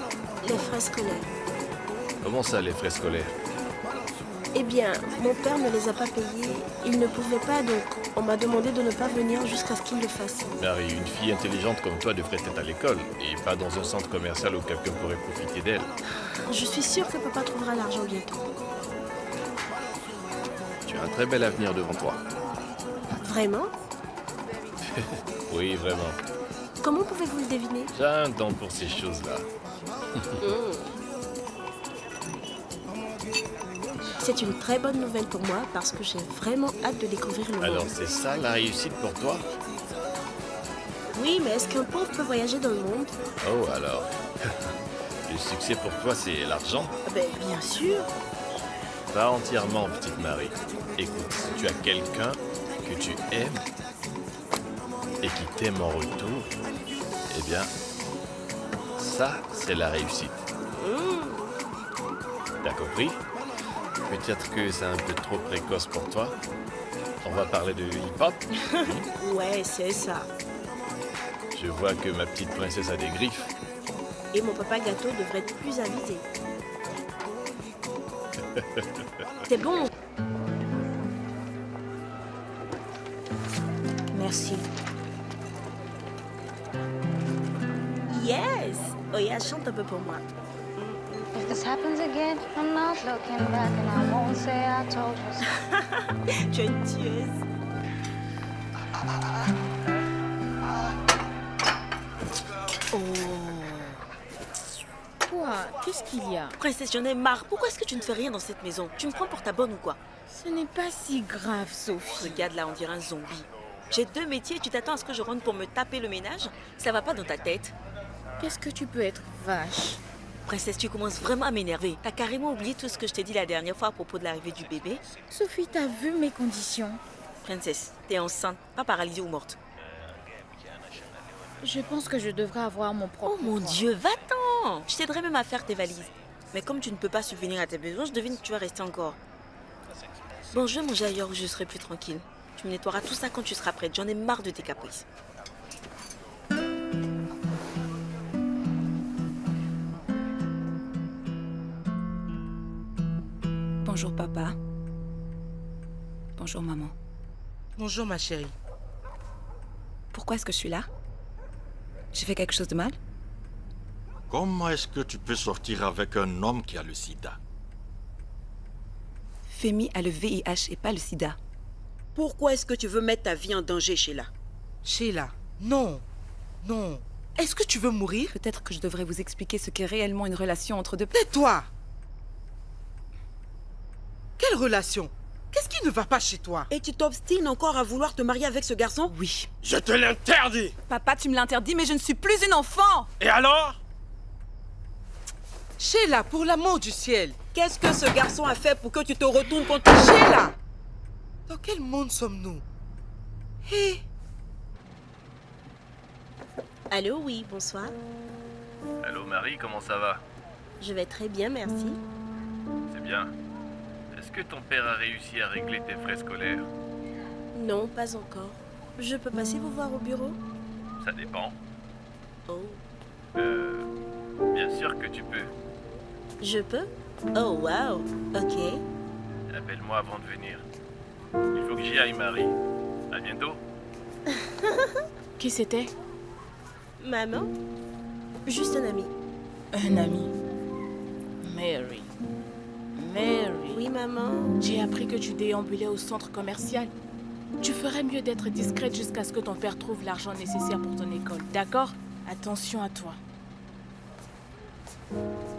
Les frais scolaires. Comment ça, les frais scolaires? Eh bien, mon père ne les a pas payés. Il ne pouvait pas, donc on m'a demandé de ne pas venir jusqu'à ce qu'il le fasse. Marie, une fille intelligente comme toi devrait être à l'école et pas dans un centre commercial où quelqu'un pourrait profiter d'elle. Je suis sûre que papa trouvera l'argent bientôt. Tu as un très bel avenir devant toi. Vraiment? Oui, vraiment. Comment pouvez-vous le deviner? J'ai un don pour ces choses-là. C'est une très bonne nouvelle pour moi parce que j'ai vraiment hâte de découvrir le monde. Alors c'est ça la réussite pour toi? Oui, mais est-ce qu'un pauvre peut voyager dans le monde? Oh alors, le succès pour toi c'est l'argent? Bien sûr. Pas entièrement, petite Marie. Écoute, si tu as quelqu'un que tu aimes et qui t'aime en retour, eh bien, ça c'est la réussite. T'as compris? Peut-être que c'est un peu trop précoce pour toi. On va parler de hip-hop. Ouais, c'est ça. Je vois que ma petite princesse a des griffes. Et mon papa gâteau devrait être plus avisé. C'est bon. Merci. Yes! Oya, chante un peu pour moi. If this happens again, I'm not looking back and I won't say I told you so. Tu es une tueuse. Oh. Quoi? Qu'est-ce qu'il y a? Princesse, j'en ai marre. Pourquoi est-ce que tu ne fais rien dans cette maison? Tu me prends pour ta bonne ou quoi? Ce n'est pas si grave, Sophie. Regarde là, on dirait un zombie. J'ai 2 métiers, tu t'attends à ce que je rentre pour me taper le ménage? Ça va pas dans ta tête. Qu'est-ce que tu peux être vache? Princesse, tu commences vraiment à m'énerver. T'as carrément oublié tout ce que je t'ai dit la dernière fois à propos de l'arrivée du bébé? Sophie, t'as vu mes conditions? Princesse, t'es enceinte, pas paralysée ou morte. Je pense que je devrais avoir mon propre... Oh mon Dieu, va-t'en! Je t'aiderais même à faire tes valises. Mais comme tu ne peux pas subvenir à tes besoins, je devine que tu vas rester encore. Bon, je vais manger ailleurs où je serai plus tranquille. Tu me nettoieras tout ça quand tu seras prête. J'en ai marre de tes caprices. Bonjour papa. Bonjour maman. Bonjour ma chérie. Pourquoi est-ce que je suis là? J'ai fait quelque chose de mal? Comment est-ce que tu peux sortir avec un homme qui a le sida? Femi a le VIH et pas le sida. Pourquoi est-ce que tu veux mettre ta vie en danger, Sheila? Sheila, non. Non. Est-ce que tu veux mourir? Peut-être que je devrais vous expliquer ce qu'est réellement une relation entre deux... Tais-toi! Quelle relation? Qu'est-ce qui ne va pas chez toi? Et tu t'obstines encore à vouloir te marier avec ce garçon? Oui. Je te l'interdis! Papa, tu me l'interdis, mais je ne suis plus une enfant! Et alors? Sheila, pour l'amour du ciel! Qu'est-ce que ce garçon a fait pour que tu te retournes contre lui? Sheila! Dans quel monde sommes-nous? Hé! Allô, oui, bonsoir. Allô Marie, comment ça va? Je vais très bien, merci. C'est bien. Est-ce que ton père a réussi à régler tes frais scolaires? Non, pas encore. Je peux passer vous voir au bureau? Ça dépend. Oh. Bien sûr que tu peux. Je peux? Oh, wow. Ok. Appelle-moi avant de venir. Il faut que j'y aille, Marie. À bientôt. Qui c'était? Maman? Juste un ami. Un ami. Mary. Mary. Oui, maman. J'ai appris que tu déambulais au centre commercial. Tu ferais mieux d'être discrète jusqu'à ce que ton père trouve l'argent nécessaire pour ton école, d'accord? Attention à toi.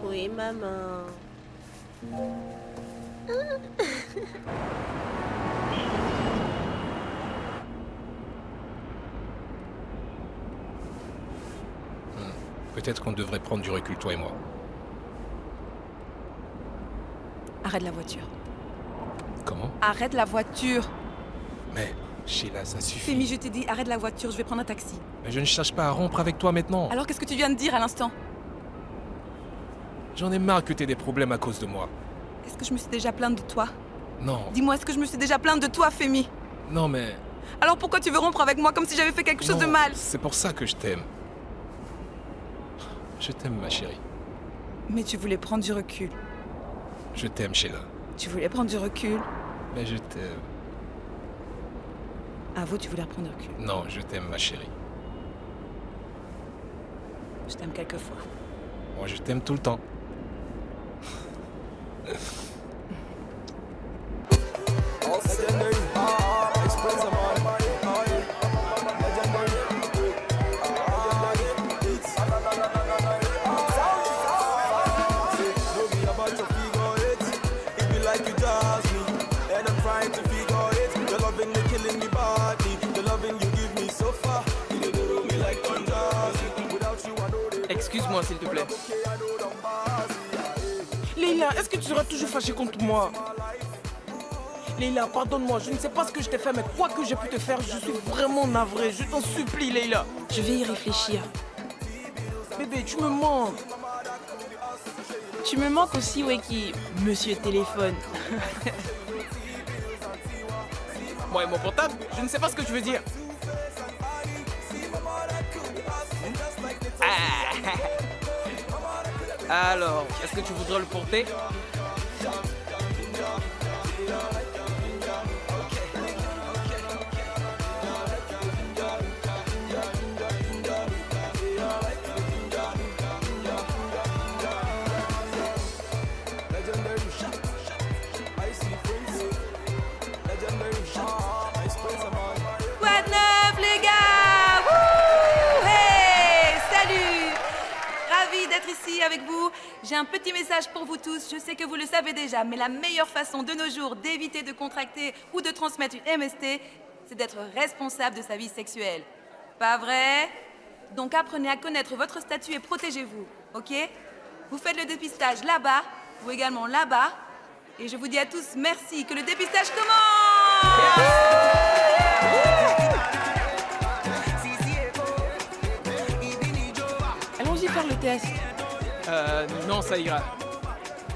Oui, maman. Peut-être qu'on devrait prendre du recul, toi et moi. Arrête la voiture. Comment? Arrête la voiture. Mais, Sheila, ça suffit. Femi, je t'ai dit, arrête la voiture, je vais prendre un taxi. Mais je ne cherche pas à rompre avec toi maintenant. Alors qu'est-ce que tu viens de dire à l'instant? J'en ai marre que t'aies des problèmes à cause de moi. Est-ce que je me suis déjà plainte de toi? Non. Dis-moi, est-ce que je me suis déjà plainte de toi, Femi? Non, mais... Alors pourquoi tu veux rompre avec moi comme si j'avais fait quelque chose de mal? C'est pour ça que je t'aime. Je t'aime, ma chérie. Mais tu voulais prendre du recul. Je t'aime, Sheila. Tu voulais prendre du recul. Mais je t'aime. Avoue, tu voulais prendre du recul. Non, je t'aime, ma chérie. Je t'aime quelquefois. Moi, je t'aime tout le temps. Excuse-moi, s'il te plaît. Leila, est-ce que tu seras toujours fâchée contre moi? Leila, pardonne-moi, je ne sais pas ce que je t'ai fait, mais quoi que j'ai pu te faire, je suis vraiment navré. Je t'en supplie, Leila. Je vais y réfléchir. Bébé, tu me manques. Tu me manques aussi, Weki, monsieur téléphone. Moi et mon portable, je ne sais pas ce que tu veux dire. Alors, est-ce que tu voudrais le porter? Quoi de neuf, les gars? Wouh! Hey! Salut! Ravi d'être ici avec vous. J'ai un petit message pour vous tous. Je sais que vous le savez déjà, mais la meilleure façon de nos jours d'éviter de contracter ou de transmettre une MST, c'est d'être responsable de sa vie sexuelle. Pas vrai? Donc apprenez à connaître votre statut et protégez-vous, ok? Vous faites le dépistage là-bas, ou également là-bas. Et je vous dis à tous merci, que le dépistage commence! Allons-y faire le test. Non, ça ira.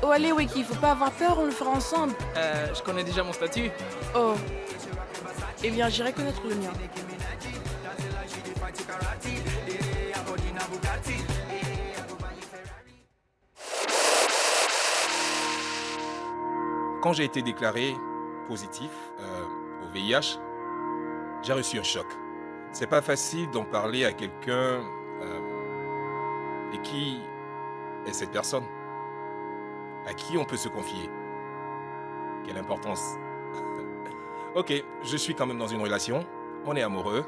Oh, allez, Weki, faut pas avoir peur, on le fera ensemble. Je connais déjà mon statut. Oh. Eh bien, j'irai connaître le mien. Quand j'ai été déclaré positif au VIH, j'ai reçu un choc. C'est pas facile d'en parler à quelqu'un. Et qui est cette personne? À qui on peut se confier? Quelle importance? Ok, je suis quand même dans une relation. On est amoureux.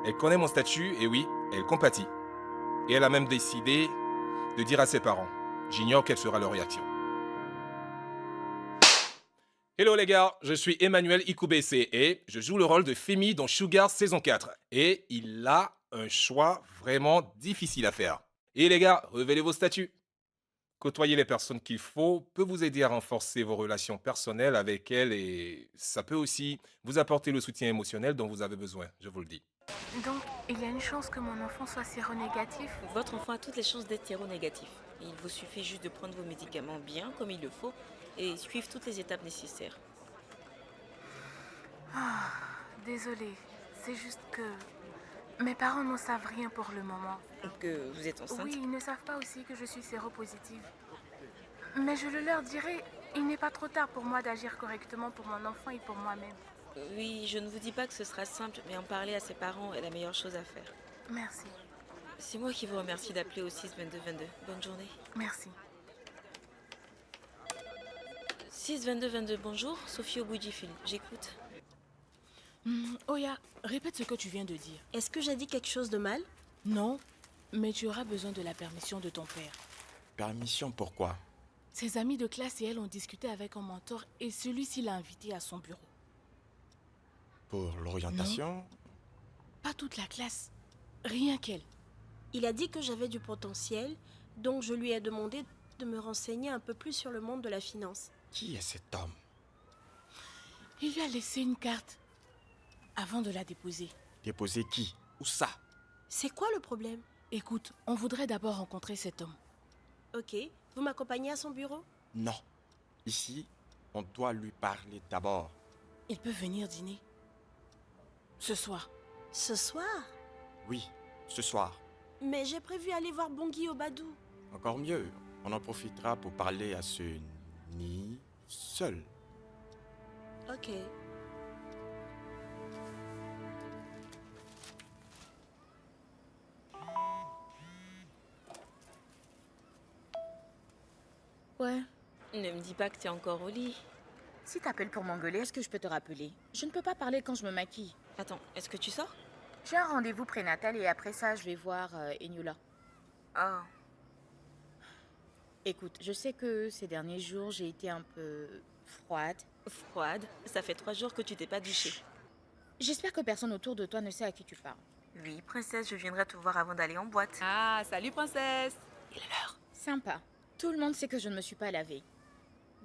Elle connaît mon statut et oui, elle compatit. Et elle a même décidé de dire à ses parents. J'ignore quelle sera leur réaction. Hello les gars, je suis Emmanuel Ikoubese et je joue le rôle de Femi dans Sugar saison 4. Et il a un choix vraiment difficile à faire. Et les gars, révélez vos statuts. Côtoyer les personnes qu'il faut peut vous aider à renforcer vos relations personnelles avec elles et ça peut aussi vous apporter le soutien émotionnel dont vous avez besoin, je vous le dis. Donc, il y a une chance que mon enfant soit séronégatif? Votre enfant a toutes les chances d'être séronégatif. Il vous suffit juste de prendre vos médicaments bien, comme il le faut, et suivre toutes les étapes nécessaires. Ah, désolée, c'est juste que mes parents n'en savent rien pour le moment. Que vous êtes enceinte? Oui, ils ne savent pas aussi que je suis séropositive. Mais je le leur dirai, il n'est pas trop tard pour moi d'agir correctement pour mon enfant et pour moi-même. Oui, je ne vous dis pas que ce sera simple, mais en parler à ses parents est la meilleure chose à faire. Merci. C'est moi qui vous remercie d'appeler au 6 22 22. Bonne journée. Merci. 6 22 22, bonjour, Sophie au bout du fil, j'écoute. Oya, répète ce que tu viens de dire. Est-ce que j'ai dit quelque chose de mal? Non, mais tu auras besoin de la permission de ton père. Permission pourquoi? Ses amis de classe et elle ont discuté avec un mentor et celui-ci l'a invité à son bureau. Pour l'orientation? Pas toute la classe, rien qu'elle. Il a dit que j'avais du potentiel, donc je lui ai demandé de me renseigner un peu plus sur le monde de la finance. Qui est cet homme? Il lui a laissé une carte avant de la déposer. Déposer qui? Où ça? C'est quoi le problème? Écoute, on voudrait d'abord rencontrer cet homme. Ok, vous m'accompagnez à son bureau? Non. Ici, on doit lui parler d'abord. Il peut venir dîner. Ce soir. Ce soir? Oui, ce soir. Mais j'ai prévu aller voir Bongui au Badou. Encore mieux, on en profitera pour parler à ce nid seul. Ok. Ouais. Ne me dis pas que t'es encore au lit. Si t'appelles pour m'engueuler, est-ce que je peux te rappeler? Je ne peux pas parler quand je me maquille. Attends, est-ce que tu sors? J'ai un rendez-vous prénatal et après ça, je vais voir Eniola. Ah. Écoute, je sais que ces derniers jours, j'ai été un peu froide. Froide? Ça fait 3 jours que tu t'es pas douchée. J'espère que personne autour de toi ne sait à qui tu parles. Oui, princesse, je viendrai te voir avant d'aller en boîte. Ah, salut princesse. Il est l'heure. Sympa. Tout le monde sait que je ne me suis pas lavée.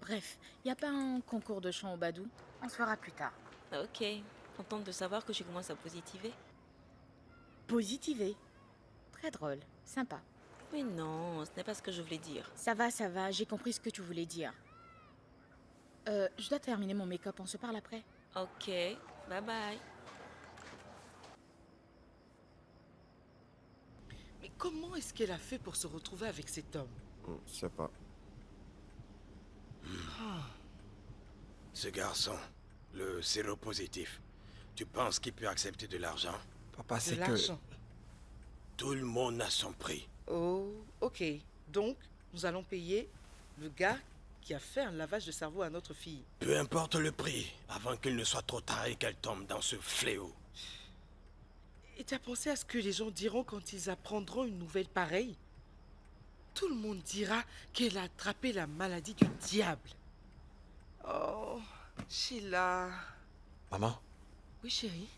Bref, y a pas un concours de chant au Badou? On se fera plus tard. Ok, contente de savoir que je commence à positiver. Positiver? Très drôle, sympa. Mais non, ce n'est pas ce que je voulais dire. Ça va, j'ai compris ce que tu voulais dire. Je dois terminer mon make-up, on se parle après. Ok, bye bye. Mais comment est-ce qu'elle a fait pour se retrouver avec cet homme? Je sais pas. Ce garçon, le séropositif, tu penses qu'il peut accepter de l'argent? Papa, De c'est que... l'argent. Tout le monde a son prix. Oh, ok. Donc, nous allons payer le gars qui a fait un lavage de cerveau à notre fille. Peu importe le prix, avant qu'il ne soit trop tard et qu'elle tombe dans ce fléau. Et tu as pensé à ce que les gens diront quand ils apprendront une nouvelle pareille? Tout le monde dira qu'elle a attrapé la maladie du diable. Oh, Sheila. Maman, Oui, chérie.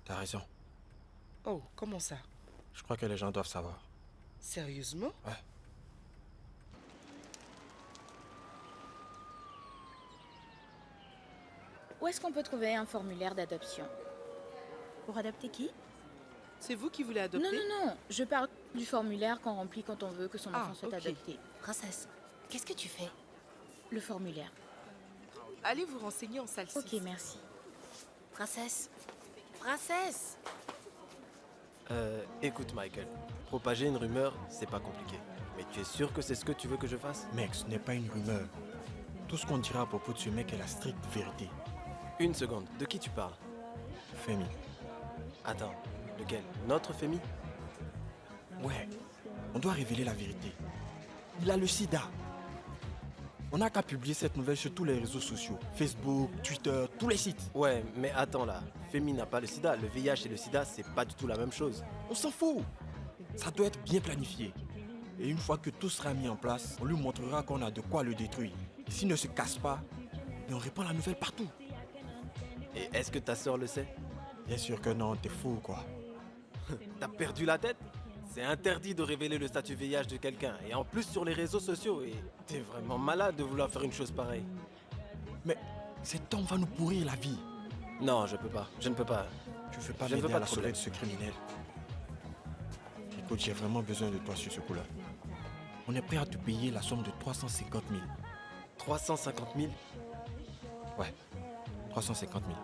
t'as raison. Oh, comment ça? Je crois que les gens doivent savoir. Sérieusement? Ouais. Où est-ce qu'on peut trouver un formulaire d'adoption? Pour adopter qui? C'est vous qui voulez adopter? Non, non, non. Je parle du formulaire qu'on remplit quand on veut que son enfant soit adopté. Princesse, qu'est-ce que tu fais? Le formulaire. Allez vous renseigner en salle 6. Ok, merci. Princesse. Princesse. Écoute, Michael. Propager une rumeur, c'est pas compliqué. Mais tu es sûr que c'est ce que tu veux que je fasse? Mec, ce n'est pas une rumeur. Tout ce qu'on dira à propos de ce mec est la stricte vérité. Une seconde, de qui tu parles? Femi. Attends, lequel? Notre Femi? Ouais, on doit révéler la vérité. Il a le sida. On n'a qu'à publier cette nouvelle sur tous les réseaux sociaux. Facebook, Twitter, tous les sites. Ouais, mais attends là. Femi n'a pas le sida. Le VIH et le sida, c'est pas du tout la même chose. On s'en fout. Ça doit être bien planifié. Et une fois que tout sera mis en place, on lui montrera qu'on a de quoi le détruire. Et s'il ne se casse pas, et on répand la nouvelle partout. Et est-ce que ta sœur le sait? Bien sûr que non, t'es fou quoi. T'as perdu la tête? C'est interdit de révéler le statut VIH de quelqu'un. Et en plus sur les réseaux sociaux. Et t'es vraiment malade de vouloir faire une chose pareille. Mais cet homme va nous pourrir la vie. Non, je peux pas. Je ne peux pas. Tu veux pas Je ne veux m'aider pas à la de sauver problème. de ce criminel? Écoute, j'ai vraiment besoin de toi sur ce coup-là. On est prêt à te payer la somme de 350 000. 350 000? Ouais, 350 000.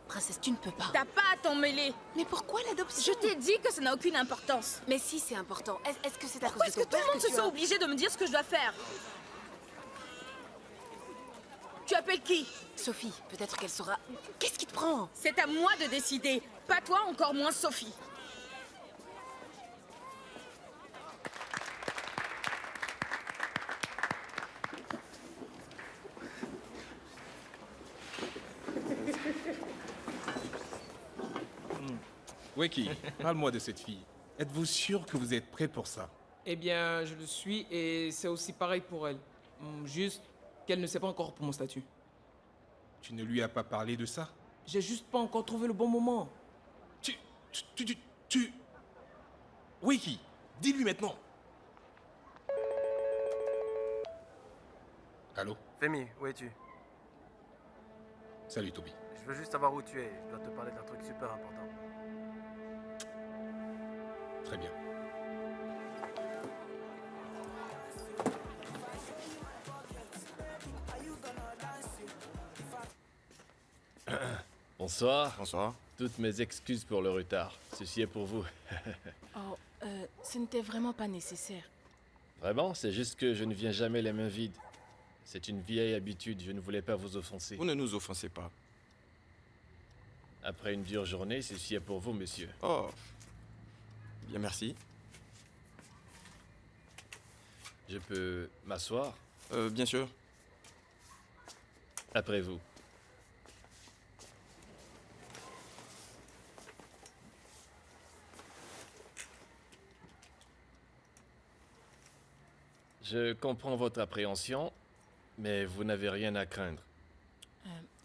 Princesse, tu ne peux pas. T'as pas à t'en mêler. Mais pourquoi l'adoption? Je t'ai dit que ça n'a aucune importance. Mais si, c'est important. Est-ce que c'est à Pourquoi cause est-ce de que ton tout le père monde se tu sent as- obligé de me dire ce que je dois faire? Tu appelles qui? Sophie, peut-être qu'elle saura... Qu'est-ce qui te prend? C'est à moi de décider. Pas toi, encore moins Sophie. Weki, parle-moi de cette fille. Êtes-vous sûr que vous êtes prêt pour ça? Eh bien, je le suis et c'est aussi pareil pour elle. Juste qu'elle ne sait pas encore pour mon statut. Tu ne lui as pas parlé de ça? J'ai juste pas encore trouvé le bon moment. Weki, dis-lui maintenant. Allô? Femi, où es-tu? Salut Toby. Je veux juste savoir où tu es. Je dois te parler d'un truc super important. Très bien. Bonsoir. Bonsoir. Toutes mes excuses pour le retard. Ceci est pour vous. Oh, ce n'était vraiment pas nécessaire. Vraiment, c'est juste que je ne viens jamais les mains vides. C'est une vieille habitude, je ne voulais pas vous offenser. Vous ne nous offensez pas. Après une dure journée, ceci est pour vous, monsieur. Oh. Bien, merci. Je peux m'asseoir? Bien sûr. Après vous. Je comprends votre appréhension, mais vous n'avez rien à craindre.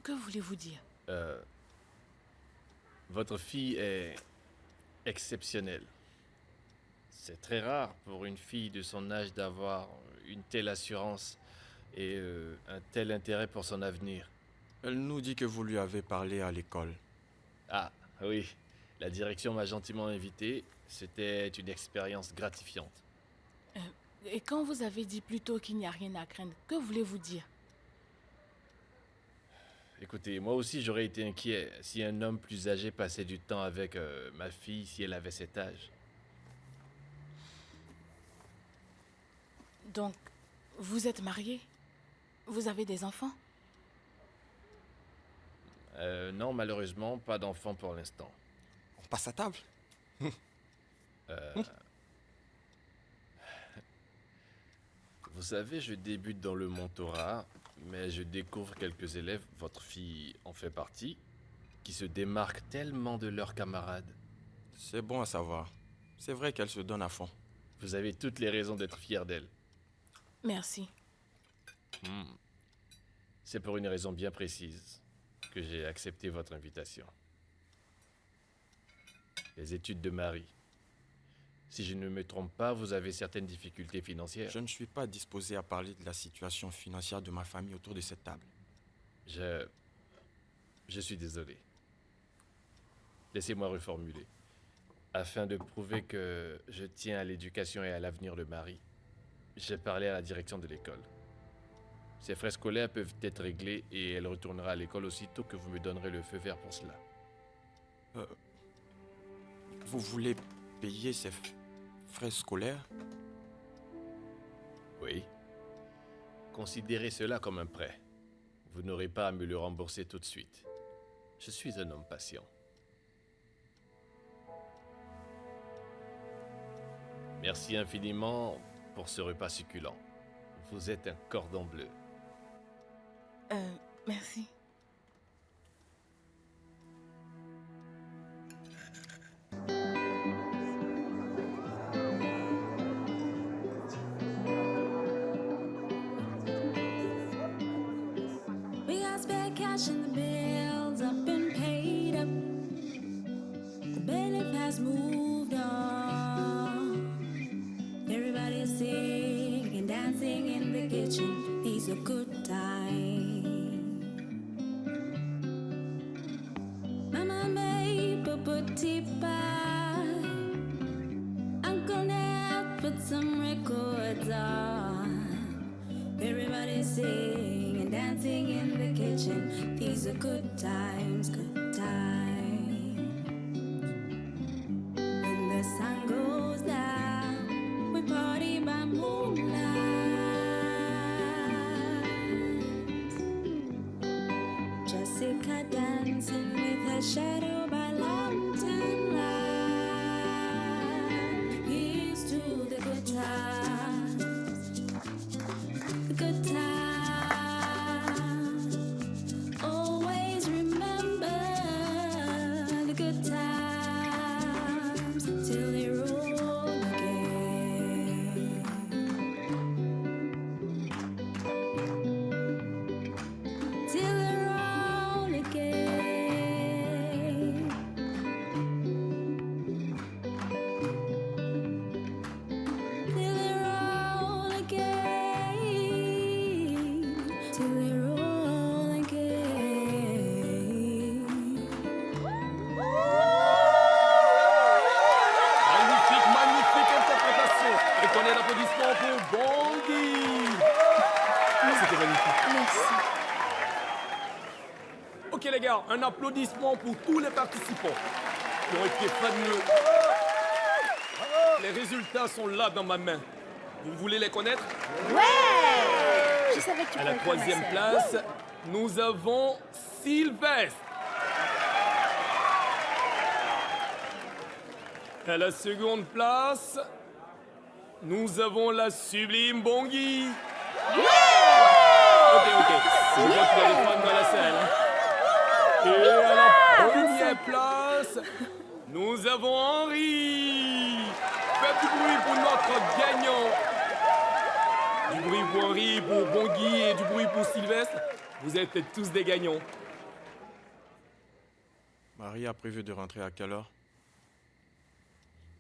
Que voulez-vous dire? Votre fille est exceptionnelle. C'est très rare pour une fille de son âge d'avoir une telle assurance et un tel intérêt pour son avenir. Elle nous dit que vous lui avez parlé à l'école. Ah, oui. La direction m'a gentiment invité. C'était une expérience gratifiante. Et quand vous avez dit plus tôt qu'il n'y a rien à craindre, que voulez-vous dire? Écoutez, moi aussi j'aurais été inquiet si un homme plus âgé passait du temps avec ma fille si elle avait cet âge. Donc, vous êtes marié? Vous avez des enfants? Non, malheureusement, pas d'enfant pour l'instant. On passe à table. Vous savez, je débute dans le mentorat, mais je découvre quelques élèves, votre fille en fait partie, qui se démarquent tellement de leurs camarades. C'est bon à savoir. C'est vrai qu'elle se donne à fond. Vous avez toutes les raisons d'être fier d'elle. Merci. C'est pour une raison bien précise que j'ai accepté votre invitation. Les études de Marie. Si je ne me trompe pas, vous avez certaines difficultés financières. Je ne suis pas disposé à parler de la situation financière de ma famille autour de cette table. Je suis désolé. Laissez-moi reformuler. Afin de prouver que je tiens à l'éducation et à l'avenir de Marie, j'ai parlé à la direction de l'école. Ses frais scolaires peuvent être réglés et elle retournera à l'école aussitôt que vous me donnerez le feu vert pour cela. Vous voulez payer ses frais scolaires? Oui. Considérez cela comme un prêt. Vous n'aurez pas à me le rembourser tout de suite. Je suis un homme patient. Merci infiniment pour ce repas succulent. Vous êtes un cordon bleu. Merci. We got spare cash and the bills up and paid up. The bailiff has moved on. Everybody's singing and dancing in the kitchen. These are good times. Mama made pupputi pie. Uncle Ned put some records on. Everybody's singing and dancing in the kitchen. These are good times, good times. When the sun goes down, we party by moonlight. Jessica dancing with her shadow by lantern light. Here's to the good times, the good times. Always remember the good times till they roll again. Till they roll again. Till they roll again. Till they roll again. Magnifique, magnifique interprétation. Et qu'on ait l'applaudissement pour Bongi. C'était magnifique. Merci. Ok les gars, un applaudissement pour tous les participants qui ont été fabuleux. Les résultats sont là dans ma main. Vous voulez les connaître? Ouais! Je savais que tu À la pouvais faire troisième ma place, nous avons Sylvestre. À la seconde place, nous avons la sublime Bongi. Ok, je vois qu'il y a des fans dans la salle. hein. Et à la première place, nous avons Henri. Faites du bruit pour notre gagnant. Du bruit pour Henri, pour Bongi et du bruit pour Sylvestre. Vous êtes tous des gagnants. Marie a prévu de rentrer à quelle heure?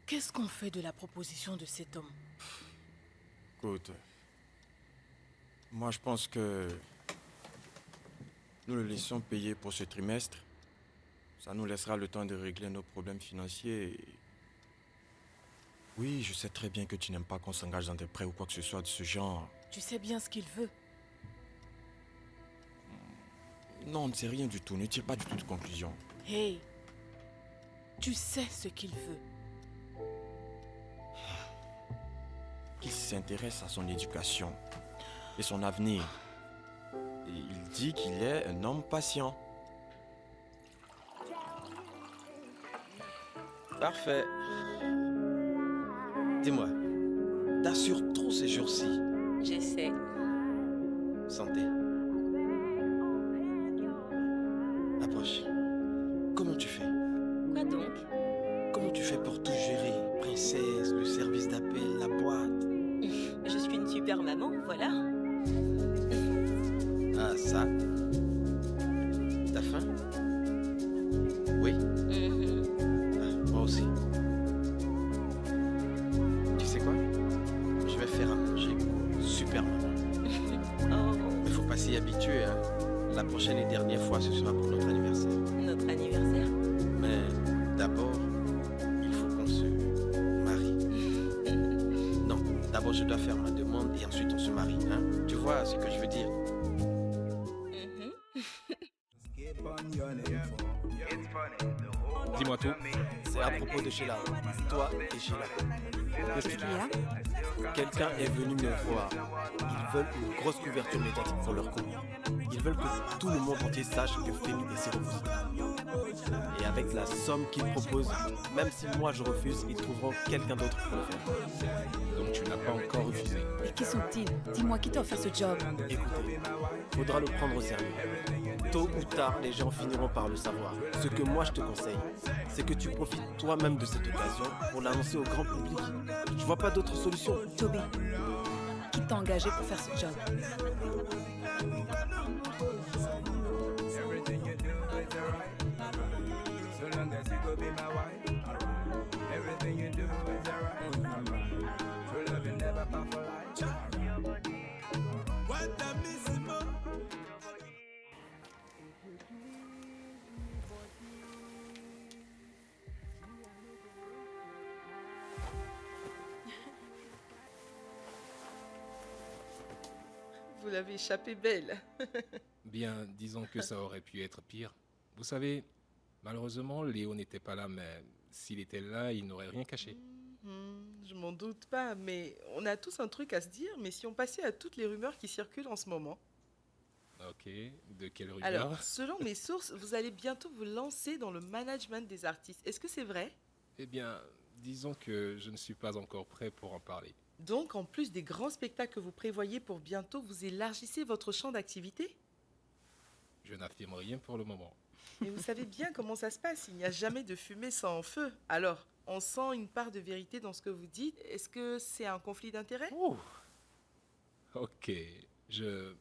Qu'est-ce qu'on fait de la proposition de cet homme? Écoute, moi je pense que nous le laissons payer pour ce trimestre. Ça nous laissera le temps de régler nos problèmes financiers. Oui, je sais très bien que tu n'aimes pas qu'on s'engage dans des prêts ou quoi que ce soit de ce genre. Tu sais bien ce qu'il veut. Non, on ne sait rien du tout. Ne tire pas du tout de conclusion. Hey, tu sais ce qu'il veut. Qu'il s'intéresse à son éducation et son avenir. Et il dit qu'il est un homme patient. Parfait. Dis-moi, t'assures trop ces jours-ci. J'essaie. Santé. Approche. Comment tu fais? Quoi donc? Comment tu fais pour tout gérer? Princesse, le service d'appel, la boîte. Je suis une super maman, voilà. Ah, ça. T'as faim? Oui? Ah, moi aussi. Tu sais quoi? Je vais faire à manger. Super maman. Mais faut pas s'y habituer, hein. La prochaine et dernière fois, ce sera pour notre anniversaire. Notre anniversaire? Mais d'abord, il faut qu'on se marie. Non, d'abord je dois faire ma demande et ensuite on se marie, hein. Tu vois ce que je veux dire? Dis-moi tout. C'est à propos de Sheila. Toi et Sheila. Qu'est-ce qu'il y a? Quelqu'un est venu me voir. Ils veulent une grosse couverture médiatique pour leur couple. Ils veulent que tout le monde entier sache que Femi est séropositif. Et avec la somme qu'ils proposent, même si moi je refuse, ils trouveront quelqu'un d'autre pour le faire. Donc tu n'as pas encore refusé. Et qui sont-ils? Dis-moi, qui t'a offert ce job? Écoutez, faudra le prendre au sérieux. Tôt ou tard, les gens finiront par le savoir. Ce que moi je te conseille, c'est que tu profites toi-même de cette occasion pour l'annoncer au grand public. Je vois pas d'autre solution. Toby, qui t'a engagé pour faire ce job? Vous l'avez échappé belle. Bien, disons que ça aurait pu être pire. Vous savez, malheureusement, Léo n'était pas là, mais s'il était là, il n'aurait rien caché. Je m'en doute pas, mais on a tous un truc à se dire, mais si on passait à toutes les rumeurs qui circulent en ce moment. Ok, de quelle rumeur? Alors, selon mes sources, vous allez bientôt vous lancer dans le management des artistes. Est-ce que c'est vrai? Eh bien, disons que je ne suis pas encore prêt pour en parler. Donc, en plus des grands spectacles que vous prévoyez pour bientôt, vous élargissez votre champ d'activité? Je n'affirme rien pour le moment. Et vous savez bien comment ça se passe, il n'y a jamais de fumée sans feu. Alors, on sent une part de vérité dans ce que vous dites. Est-ce que c'est un conflit d'intérêts? Ok, je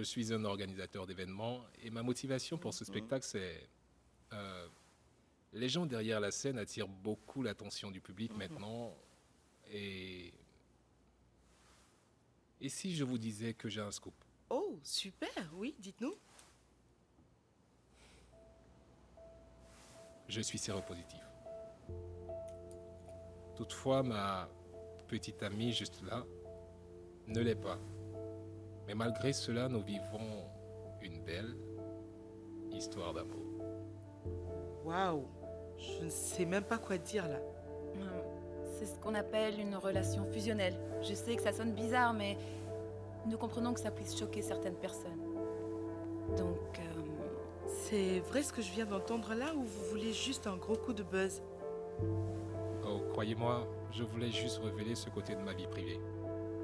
suis un organisateur d'événements et ma motivation pour ce spectacle, c'est... les gens derrière la scène attirent beaucoup l'attention du public maintenant. Et si je vous disais que j'ai un scoop? Oh, super, oui, dites-nous. Je suis séropositif. Toutefois, ma petite amie juste là ne l'est pas. Mais malgré cela, nous vivons une belle histoire d'amour. Waouh, je ne sais même pas quoi dire là. C'est ce qu'on appelle une relation fusionnelle. Je sais que ça sonne bizarre, mais nous comprenons que ça puisse choquer certaines personnes. Donc, c'est vrai ce que je viens d'entendre là, ou vous voulez juste un gros coup de buzz? Oh, croyez-moi, je voulais juste révéler ce côté de ma vie privée.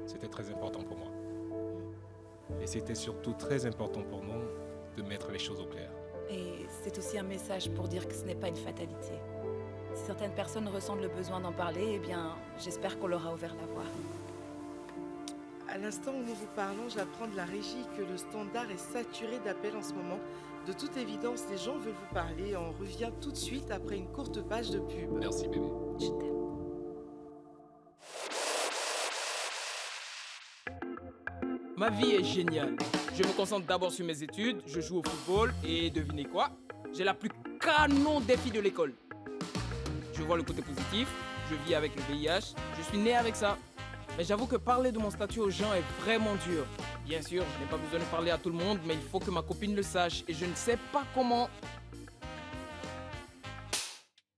C'était très important pour moi. Et c'était surtout très important pour nous de mettre les choses au clair. Et c'est aussi un message pour dire que ce n'est pas une fatalité. Si certaines personnes ressentent le besoin d'en parler, eh bien, j'espère qu'on leur a ouvert la voie. À l'instant où nous vous parlons, j'apprends de la régie que le standard est saturé d'appels en ce moment. De toute évidence, les gens veulent vous parler. On revient tout de suite après une courte page de pub. Merci bébé. Je t'aime. Ma vie est géniale. Je me concentre d'abord sur mes études, je joue au football et devinez quoi? J'ai la plus canon des filles de l'école. Je vois le côté positif, je vis avec le VIH, je suis né avec ça. Mais j'avoue que parler de mon statut aux gens est vraiment dur. Bien sûr, je n'ai pas besoin de parler à tout le monde, mais il faut que ma copine le sache et je ne sais pas comment.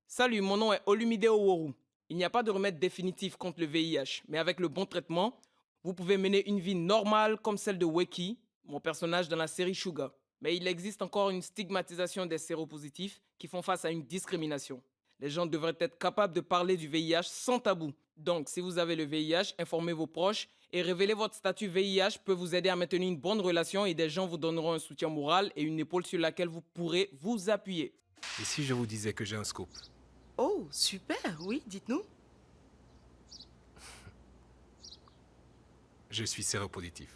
Salut, mon nom est Olumide Oworu. Il n'y a pas de remède définitif contre le VIH, mais avec le bon traitement, vous pouvez mener une vie normale comme celle de Weki, mon personnage dans la série Suga. Mais il existe encore une stigmatisation des séropositifs qui font face à une discrimination. Les gens devraient être capables de parler du VIH sans tabou. Donc, si vous avez le VIH, informez vos proches et révéler votre statut VIH peut vous aider à maintenir une bonne relation et des gens vous donneront un soutien moral et une épaule sur laquelle vous pourrez vous appuyer. Et si je vous disais que j'ai un scoop? Oh, super, oui, dites-nous. Je suis séropositif.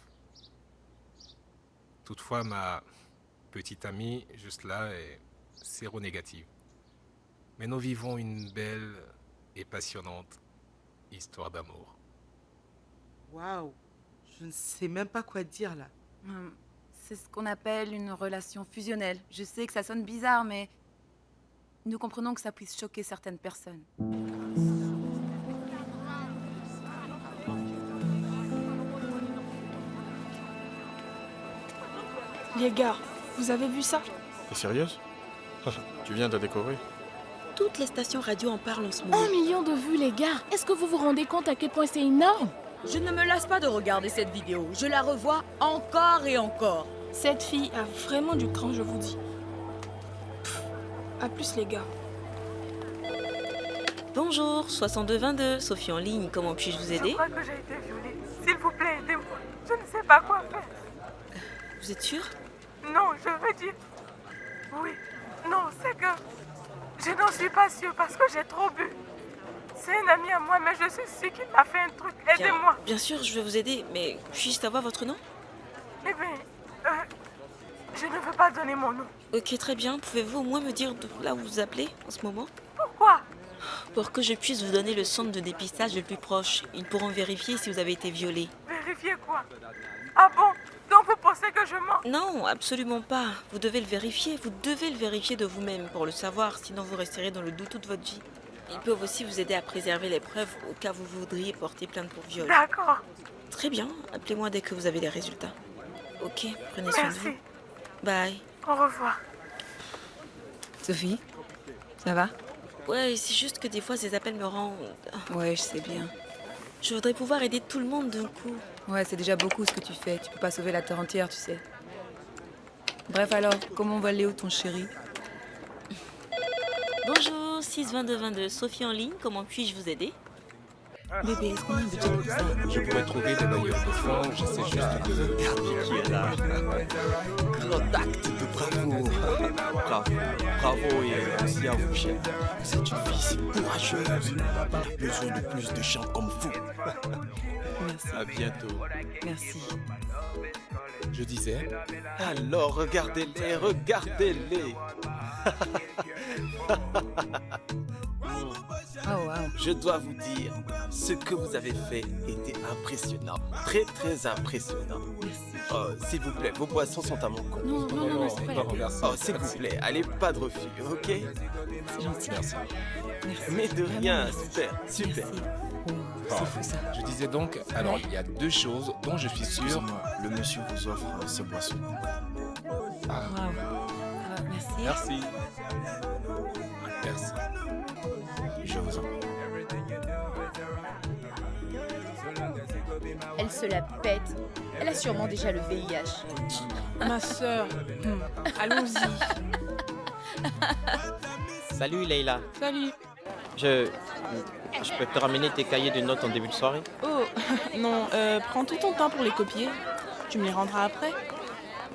Toutefois, ma petite amie, juste là, est séronégative. Mais nous vivons une belle et passionnante histoire d'amour. Waouh, je ne sais même pas quoi dire là. C'est ce qu'on appelle une relation fusionnelle. Je sais que ça sonne bizarre, mais nous comprenons que ça puisse choquer certaines personnes. Les gars, vous avez vu ça? T'es sérieuse? Tu viens de découvrir? Toutes les stations radio en parlent en ce moment. 1 million de vues, les gars. Est-ce que vous vous rendez compte à quel point c'est énorme? Je ne me lasse pas de regarder cette vidéo. Je la revois encore et encore. Cette fille a vraiment du cran, je vous dis. À plus, les gars. Bonjour, 6222, Sophie en ligne, comment puis-je vous aider? Je crois que j'ai été violée. S'il vous plaît, aidez-moi. Je ne sais pas quoi faire. Vous êtes sûr? Non, je veux dire... Oui. Non, c'est que... Je n'en suis pas sûre parce que j'ai trop bu. C'est un ami à moi, mais je suis sûre qu'il m'a fait un truc. Aidez-moi. Bien sûr, je vais vous aider, mais puis-je savoir votre nom? Eh bien, je ne veux pas donner mon nom. Ok, très bien. Pouvez-vous au moins me dire de là où vous appelez en ce moment? Pourquoi? Pour que je puisse vous donner le centre de dépistage le plus proche. Ils pourront vérifier si vous avez été violée. Vérifier quoi? Ah bon? Donc vous pensez que je mens? Non, absolument pas. Vous devez le vérifier. Vous devez le vérifier de vous-même pour le savoir, sinon vous resterez dans le doute toute votre vie. Ils peuvent aussi vous aider à préserver les preuves au cas où vous voudriez porter plainte pour viol. D'accord. Très bien. Appelez-moi dès que vous avez les résultats. Ok, prenez soin de vous. Bye. Au revoir. Sophie, ça va? Ouais, c'est juste que des fois ces appels me rendent... Ouais, je sais bien. Je voudrais pouvoir aider tout le monde d'un coup. Ouais, c'est déjà beaucoup ce que tu fais. Tu peux pas sauver la terre entière, tu sais. Bref alors, comment va Léo, ton chéri? Bonjour, 62222, Sophie en ligne, comment puis-je vous aider? Bébé, est-ce qu'on a un budget pour ça? Je pourrais trouver des bailleurs de fonds, j'essaie juste de... Regardez qui est là. Grand acte de bravoure. Bravo, bravo et merci à vous, chef. C'est une fille si courageuse. On a besoin de plus de gens comme vous. Merci. À bientôt. Merci. Je disais... Alors, regardez-les, regardez-les. Oh, wow. Je dois vous dire, ce que vous avez fait était impressionnant. Très, très impressionnant. Oh, s'il vous plaît, vos boissons sont à mon compte. Non, c'est pas la peine. Oh, s'il vous plaît, allez, pas de refus, ok? C'est gentil. Merci. Mais de rien, super, super. Bon, je disais donc, alors il y a deux choses dont je suis sûr... Excusez-moi, le monsieur vous offre ses boissons. Ah, Merci. merci. Merci. Je vous en prie. Elle se la pète. Elle a sûrement déjà le VIH. Ma sœur, allons-y. Salut Leïla. Salut. Je peux te ramener tes cahiers de notes en début de soirée? Oh, non, prends tout ton temps pour les copier. Tu me les rendras après?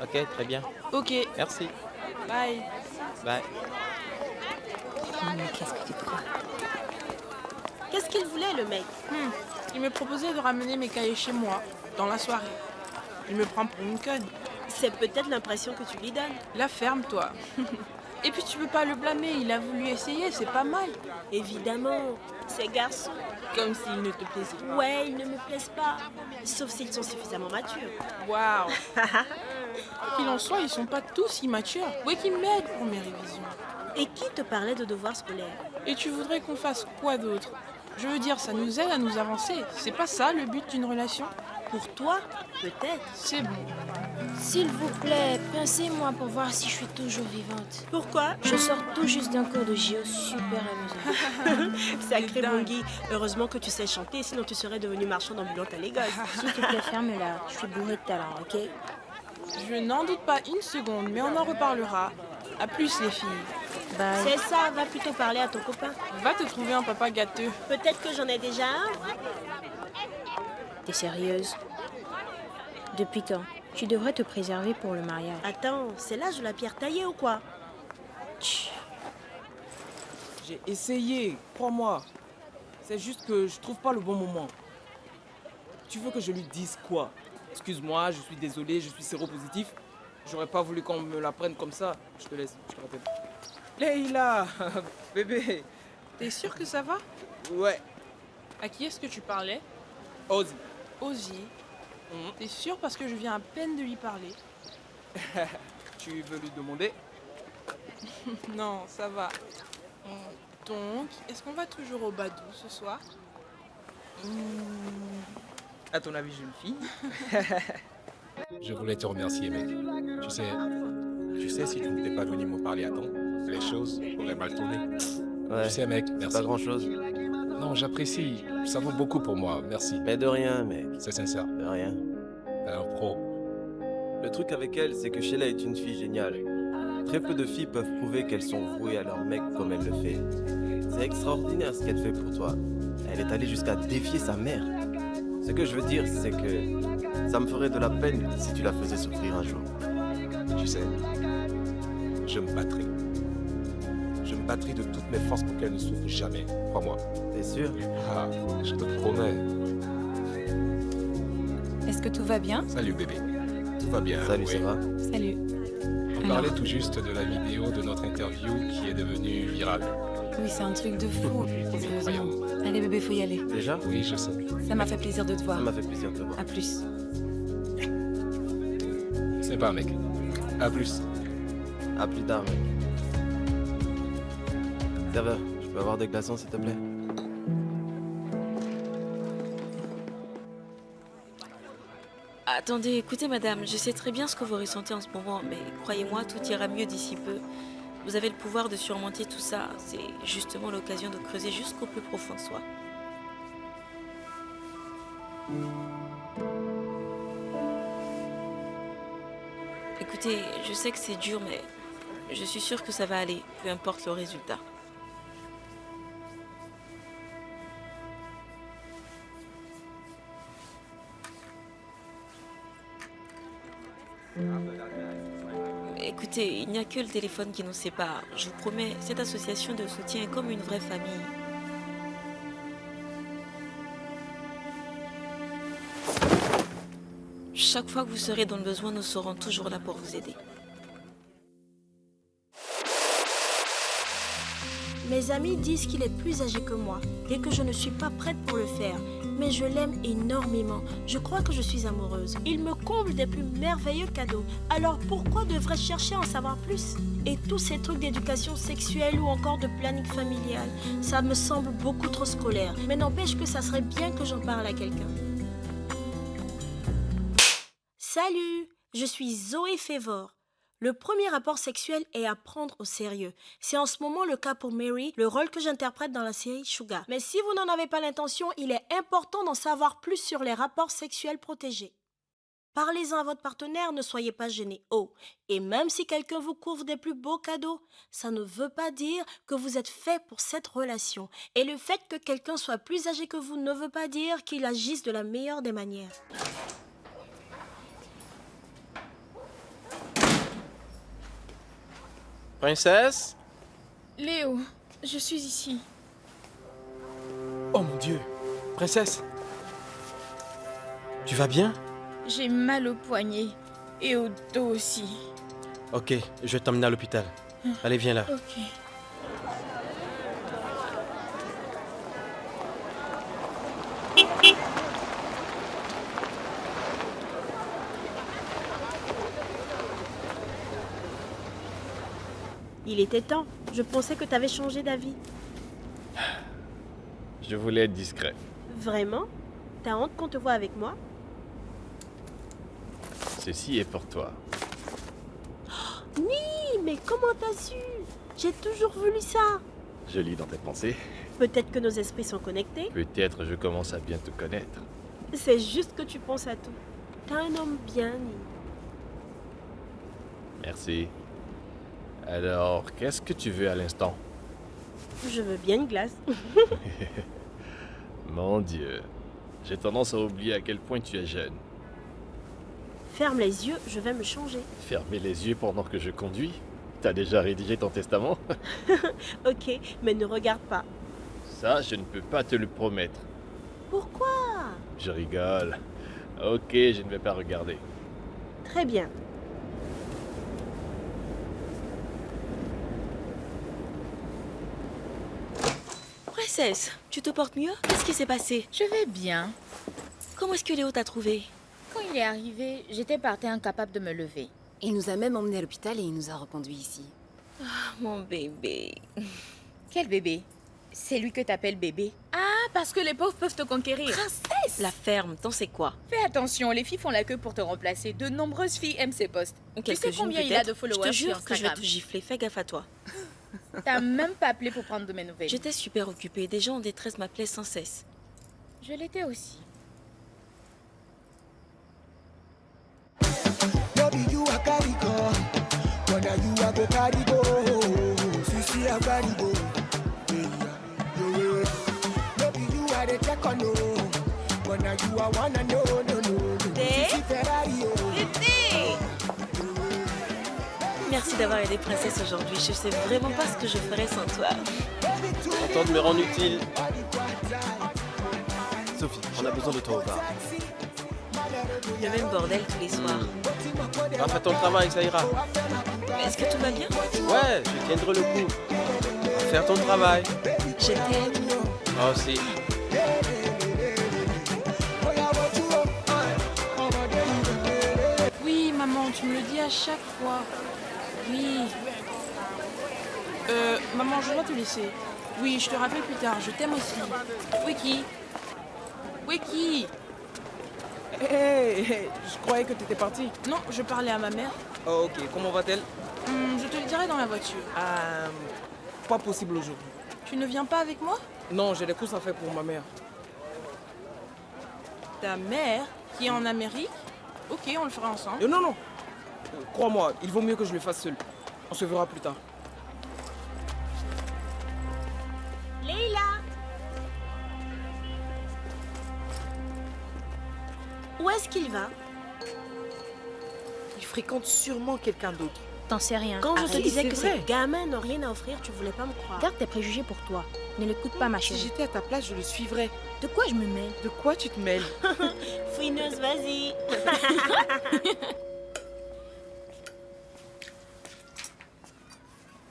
Ok, très bien. Ok. Merci. Bye. Bye. Qu'est-ce que tu crois? Qu'est-ce qu'il voulait, le mec? Il me proposait de ramener mes cahiers chez moi, dans la soirée. Il me prend pour une conne. C'est peut-être l'impression que tu lui donnes. La ferme, toi. Et puis tu peux pas le blâmer, il a voulu essayer, c'est pas mal. Évidemment, ces garçons. Comme s'ils ne te plaisaient pas. Ouais, ils ne me plaisent pas. Sauf s'ils sont suffisamment matures. Waouh. Qu'il en soit, ils sont pas tous immatures. Oui, qui m'aident pour mes révisions. Et qui te parlait de devoirs scolaires? Et tu voudrais qu'on fasse quoi d'autre? Je veux dire, ça nous aide à nous avancer. C'est pas ça le but d'une relation? Pour toi, peut-être. C'est bon. S'il vous plaît, pincez-moi pour voir si je suis toujours vivante. Pourquoi? Je sors tout juste d'un cours de JO super amusant. Sacré Bongi. Heureusement que tu sais chanter, sinon tu serais devenue marchande ambulante à Lagos. S'il te plaît, ferme-la. Je suis bourrée de talent, ok? Je n'en doute pas une seconde, mais on en reparlera. À plus les filles. Bye. C'est ça, va plutôt parler à ton copain. Va te trouver un papa gâteux. Peut-être que j'en ai déjà un. T'es sérieuse? Depuis quand? Tu devrais te préserver pour le mariage. Attends, c'est l'âge de la pierre taillée ou quoi? J'ai essayé, crois-moi. C'est juste que je trouve pas le bon moment. Tu veux que je lui dise quoi? Excuse-moi, je suis désolé, je suis séropositif. J'aurais pas voulu qu'on me la prenne comme ça. Je te laisse, je te rappelle. Leïla, bébé. T'es sûr que ça va? Ouais. À qui est-ce que tu parlais? Ozzy. Ozzy. T'es sûr parce que je viens à peine de lui parler? Tu veux lui demander? Non, ça va. Donc, est-ce qu'on va toujours au Badou ce soir? À ton avis, jeune fille? Je voulais te remercier, mec. Tu sais, si tu n'étais pas venu me parler à temps, les choses auraient mal tourné. Ouais, Tu sais, mec, merci. Pas grand-chose. Non, j'apprécie. Ça vaut beaucoup pour moi. Merci. Mais de rien, mec. C'est sincère. De rien. T'es un pro. Le truc avec elle, c'est que Sheila est une fille géniale. Très peu de filles peuvent prouver qu'elles sont vouées à leur mec comme elle le fait. C'est extraordinaire ce qu'elle fait pour toi. Elle est allée jusqu'à défier sa mère. Ce que je veux dire, c'est que ça me ferait de la peine si tu la faisais souffrir un jour. Tu sais, je me battrai. Je me battrai de toutes mes forces pour qu'elle ne souffre jamais. Crois-moi. T'es sûr? Ah, je te promets. Est-ce que tout va bien? Salut, bébé. Tout va bien. Salut, oui. ça va? Salut. On parlait tout juste de la vidéo de notre interview qui est devenue virale. Oui, c'est un truc de fou. Sérieusement. Allez bébé, faut y aller. Déjà? Oui, je sais. Ça m'a fait plaisir de te voir. Ça m'a fait plaisir de te voir. À plus. C'est pas, mec. À plus. À plus tard, mec. Serveur, je peux avoir des glaçons, s'il te plaît? Attendez, écoutez madame, je sais très bien ce que vous ressentez en ce moment, mais croyez-moi, tout ira mieux d'ici peu. Vous avez le pouvoir de surmonter tout ça. C'est justement l'occasion de creuser jusqu'au plus profond de soi. Écoutez, je sais que c'est dur, mais je suis sûre que ça va aller, peu importe le résultat. Écoutez, il n'y a que le téléphone qui nous sépare. Je vous promets, cette association de soutien est comme une vraie famille. Chaque fois que vous serez dans le besoin, nous serons toujours là pour vous aider. Mes amis disent qu'il est plus âgé que moi et que je ne suis pas prête pour le faire. Mais je l'aime énormément. Je crois que je suis amoureuse. Il me comble des plus merveilleux cadeaux. Alors pourquoi devrais-je chercher à en savoir plus? Et tous ces trucs d'éducation sexuelle ou encore de planning familial, ça me semble beaucoup trop scolaire. Mais n'empêche que ça serait bien que j'en parle à quelqu'un. Salut, je suis Zoé Favor. Le premier rapport sexuel est à prendre au sérieux. C'est en ce moment le cas pour Mary, le rôle que j'interprète dans la série Sugar. Mais si vous n'en avez pas l'intention, il est important d'en savoir plus sur les rapports sexuels protégés. Parlez-en à votre partenaire, ne soyez pas gênés. Oh, et même si quelqu'un vous couvre des plus beaux cadeaux, ça ne veut pas dire que vous êtes fait pour cette relation. Et le fait que quelqu'un soit plus âgé que vous ne veut pas dire qu'il agisse de la meilleure des manières. Princesse? Léo, je suis ici. Oh mon Dieu! Princesse? Tu vas bien? J'ai mal au poignet et au dos aussi. Ok, je vais t'emmener à l'hôpital. Allez, viens là. Ok. Il était temps. Je pensais que tu avais changé d'avis. Je voulais être discret. Vraiment? T'as honte qu'on te voit avec moi? Ceci est pour toi. Oui, mais comment t'as su? J'ai toujours voulu ça. Je lis dans tes pensées. Peut-être que nos esprits sont connectés. Peut-être je commence à bien te connaître. C'est juste que tu penses à tout. T'es un homme bien, Ni. Merci. Alors, qu'est-ce que tu veux à l'instant? Je veux bien une glace. Mon Dieu. J'ai tendance à oublier à quel point tu es jeune. Ferme les yeux, je vais me changer. Fermer les yeux pendant que je conduis? T'as déjà rédigé ton testament? Ok, mais ne regarde pas. Ça, je ne peux pas te le promettre. Pourquoi? Je rigole. Ok, je ne vais pas regarder. Très bien. Princesse, tu te portes mieux? Qu'est-ce qui s'est passé? Je vais bien. Comment est-ce que Léo t'a trouvé? Quand il est arrivé, j'étais par terre incapable de me lever. Il nous a même emmenés à l'hôpital et il nous a reconduits ici. Ah, mon bébé. Quel bébé? C'est lui que t'appelles bébé? Ah, parce que les pauvres peuvent te conquérir. Princesse! La ferme, t'en sais quoi? Fais attention, les filles font la queue pour te remplacer. De nombreuses filles aiment ces posts. Tu sais combien il a de followers? Je te sur jure que je vais Instagram? te gifler, fais gaffe à toi. T'as même pas appelé pour prendre de mes nouvelles. J'étais super occupée, des gens en détresse m'appelaient sans cesse. Je l'étais aussi. Merci d'avoir aidé Princesse aujourd'hui. Je sais vraiment pas ce que je ferais sans toi. Content de me rendre utile. Sophie, on a besoin de toi au bar. Le même bordel tous les soirs. Va faire ton travail, ça ira. Mais est-ce que tout va bien? Ouais, je tiendrai le coup. Va faire ton travail. Je t'aime. Moi aussi. Oui, maman, tu me le dis à chaque fois. Oui. Maman, je dois te laisser. Oui, je te rappelle plus tard. Je t'aime aussi. Wiki. Wiki. Hey, je croyais que t'étais parti. Non, je parlais à ma mère. Oh, ok, comment va-t-elle? Je te le dirai dans la voiture. Pas possible aujourd'hui. Tu ne viens pas avec moi? Non, j'ai des courses à faire pour ma mère. Ta mère, qui est en Amérique? Ok, on le fera ensemble. Non, non. Crois-moi, il vaut mieux que je le fasse seul. On se verra plus tard. Leila! Où est-ce qu'il va? Il fréquente sûrement quelqu'un d'autre. T'en sais rien. Quand je te Arrête, disais c'est que vrai. ces gamins n'ont rien à offrir, tu voulais pas me croire. Garde tes préjugés pour toi. Ne l'écoute pas, ma Si chérie. j'étais à ta place, je le suivrais. De quoi je me mêle? De quoi tu te mêles? Fouineuse, vas-y.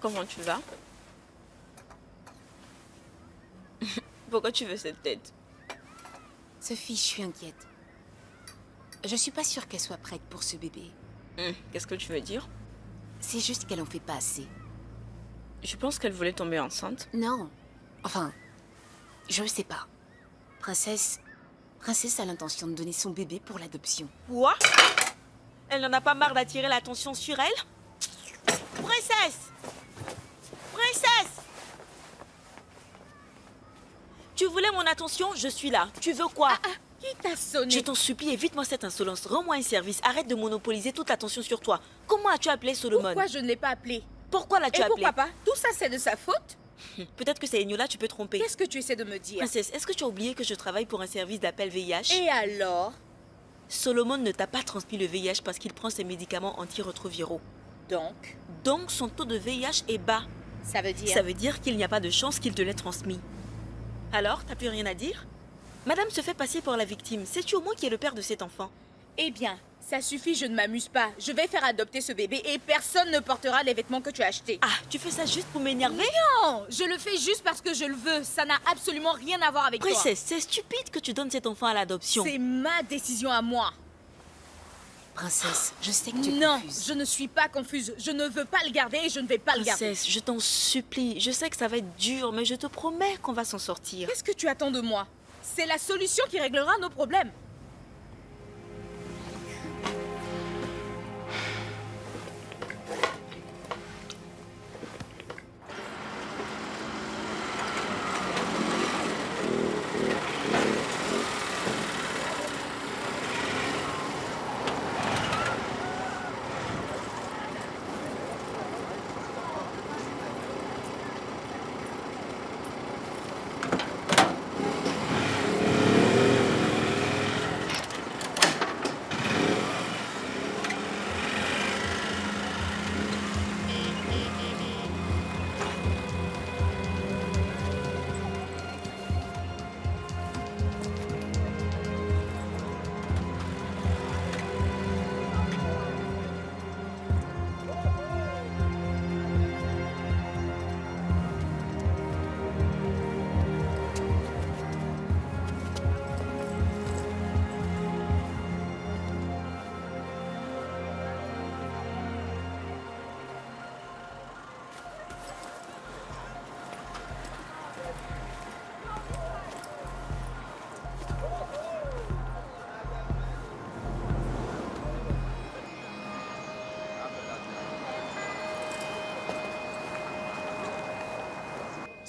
Comment tu vas? Pourquoi tu veux cette tête? Sophie, je suis inquiète. Je suis pas sûre qu'elle soit prête pour ce bébé. Qu'est-ce que tu veux dire? C'est juste qu'elle en fait pas assez. Je pense qu'elle voulait tomber enceinte. Non. Enfin, je sais pas. Princesse a l'intention de donner son bébé pour l'adoption. Quoi? Elle n'en a pas marre d'attirer l'attention sur elle? Princesse! Princesse! Tu voulais mon attention? Je suis là. Tu veux quoi? Qui t'a sonné? Je t'en supplie, évite-moi cette insolence. Rends-moi un service. Arrête de monopoliser toute l'attention sur toi. Comment as-tu appelé Solomon? Pourquoi je ne l'ai pas appelé? Pourquoi l'as-tu Et appelé? pourquoi pas? Tout ça, c'est de sa faute? Peut-être que c'est Eniola, tu peux tromper. Qu'est-ce que tu essaies de me dire? Princesse, est-ce que tu as oublié que je travaille pour un service d'appel VIH? Et alors? Solomon ne t'a pas transmis le VIH parce qu'il prend ses médicaments antirétroviraux. Donc son taux de VIH est bas. Ça veut dire? Ça veut dire qu'il n'y a pas de chance qu'il te l'ait transmis. Alors, t'as plus rien à dire? Madame se fait passer pour la victime. Sais-tu au moins qui est le père de cet enfant? Eh bien, ça suffit, je ne m'amuse pas. Je vais faire adopter ce bébé et personne ne portera les vêtements que tu as achetés. Ah, tu fais ça juste pour m'énerver? Non, je le fais juste parce que je le veux. Ça n'a absolument rien à voir avec toi. Princesse, c'est stupide que tu donnes cet enfant à l'adoption. C'est ma décision à moi. Princesse, je sais que tu es Non, confuse. je ne suis pas confuse. Je ne veux pas le garder et je ne vais pas le garder. Princesse, je t'en supplie. Je sais que ça va être dur, mais je te promets qu'on va s'en sortir. Qu'est-ce que tu attends de moi? C'est la solution qui réglera nos problèmes.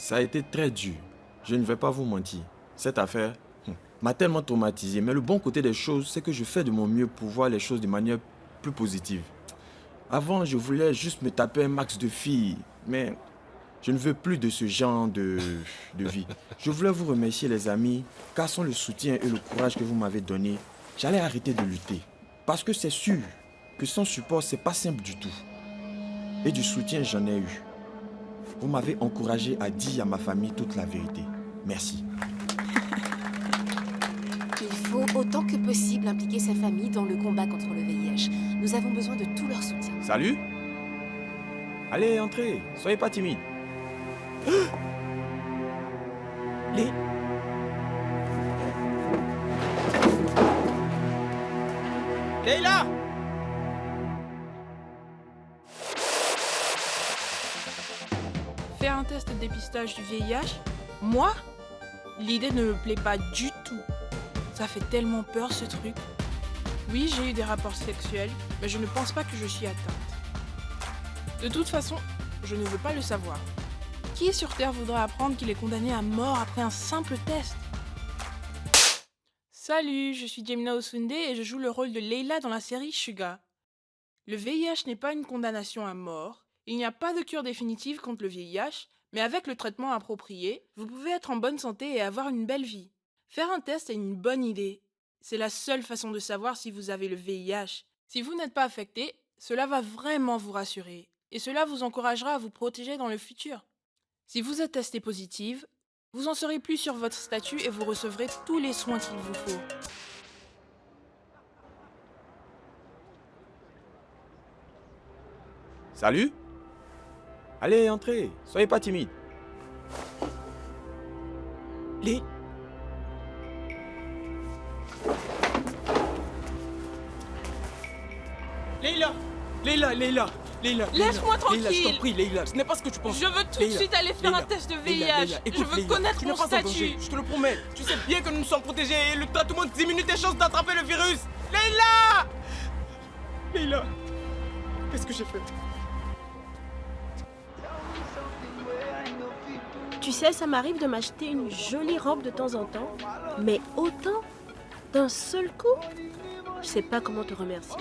Ça a été très dur. Je ne vais pas vous mentir. Cette affaire m'a tellement traumatisé. Mais le bon côté des choses, c'est que je fais de mon mieux pour voir les choses de manière plus positive. Avant, je voulais juste me taper un max de filles. Mais je ne veux plus de ce genre de vie. Je voulais vous remercier les amis, car sans le soutien et le courage que vous m'avez donné, j'allais arrêter de lutter. Parce que c'est sûr que sans support, c'est pas simple du tout. Et du soutien, j'en ai eu. Vous m'avez encouragé à dire à ma famille toute la vérité. Merci. Il faut autant que possible impliquer sa famille dans le combat contre le VIH. Nous avons besoin de tout leur soutien. Salut. Allez, entrez. Soyez pas timide. Leïla! Faire un test de dépistage du VIH? Moi? L'idée ne me plaît pas du tout. Ça fait tellement peur ce truc. Oui, j'ai eu des rapports sexuels, mais je ne pense pas que je suis atteinte. De toute façon, je ne veux pas le savoir. Qui sur Terre voudrait apprendre qu'il est condamné à mort après un simple test? Salut, je suis Jemina Osunde et je joue le rôle de Leïla dans la série Suga. Le VIH n'est pas une condamnation à mort. Il n'y a pas de cure définitive contre le VIH, mais avec le traitement approprié, vous pouvez être en bonne santé et avoir une belle vie. Faire un test est une bonne idée. C'est la seule façon de savoir si vous avez le VIH. Si vous n'êtes pas affecté, cela va vraiment vous rassurer et cela vous encouragera à vous protéger dans le futur. Si vous êtes testé positive, vous en saurez plus sur votre statut et vous recevrez tous les soins qu'il vous faut. Salut. Allez, entrez. Soyez pas timide. Leïla! Laisse-moi tranquille. Leïla, je t'en prie, Leïla, ce n'est pas ce que tu penses. Je veux tout de suite aller faire un test de VIH. Je veux connaître mon statut. Je te le promets. Tu sais bien que nous sommes protégés et le traitement diminue tes chances d'attraper le virus. Leïla! Leïla, qu'est-ce que j'ai fait? Tu sais, ça m'arrive de m'acheter une jolie robe de temps en temps, mais autant d'un seul coup, je sais pas comment te remercier.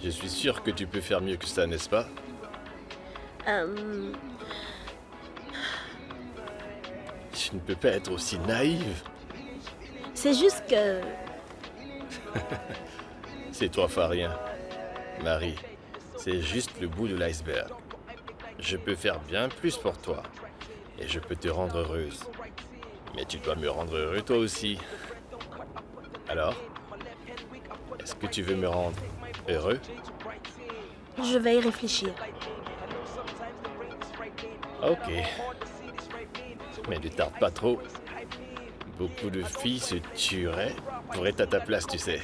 Je suis sûr que tu peux faire mieux que ça, n'est-ce pas? Je ne peux pas être aussi naïve. C'est juste que... C'est toi, rien. Marie, c'est juste le bout de l'iceberg. Je peux faire bien plus pour toi. Et je peux te rendre heureuse. Mais tu dois me rendre heureux toi aussi. Alors, est-ce que tu veux me rendre heureux? Je vais y réfléchir. Ok. Mais ne tarde pas trop. Beaucoup de filles se tueraient pour être à ta place, tu sais.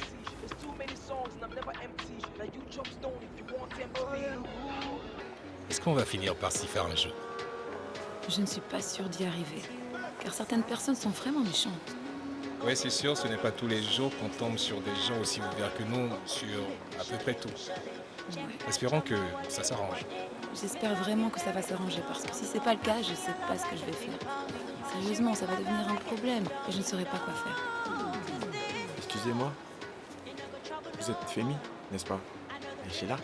Est-ce qu'on va finir par s'y faire un jeu? Je ne suis pas sûre d'y arriver, car certaines personnes sont vraiment méchantes. Oui, c'est sûr, ce n'est pas tous les jours qu'on tombe sur des gens aussi ouverts que nous, sur à peu près tout. Ouais. Espérons que ça s'arrange. J'espère vraiment que ça va s'arranger, parce que si c'est pas le cas, je sais pas ce que je vais faire. Sérieusement, ça va devenir un problème, et je ne saurais pas quoi faire. Excusez-moi. Vous êtes Femi, n'est-ce pas? Et Sheila?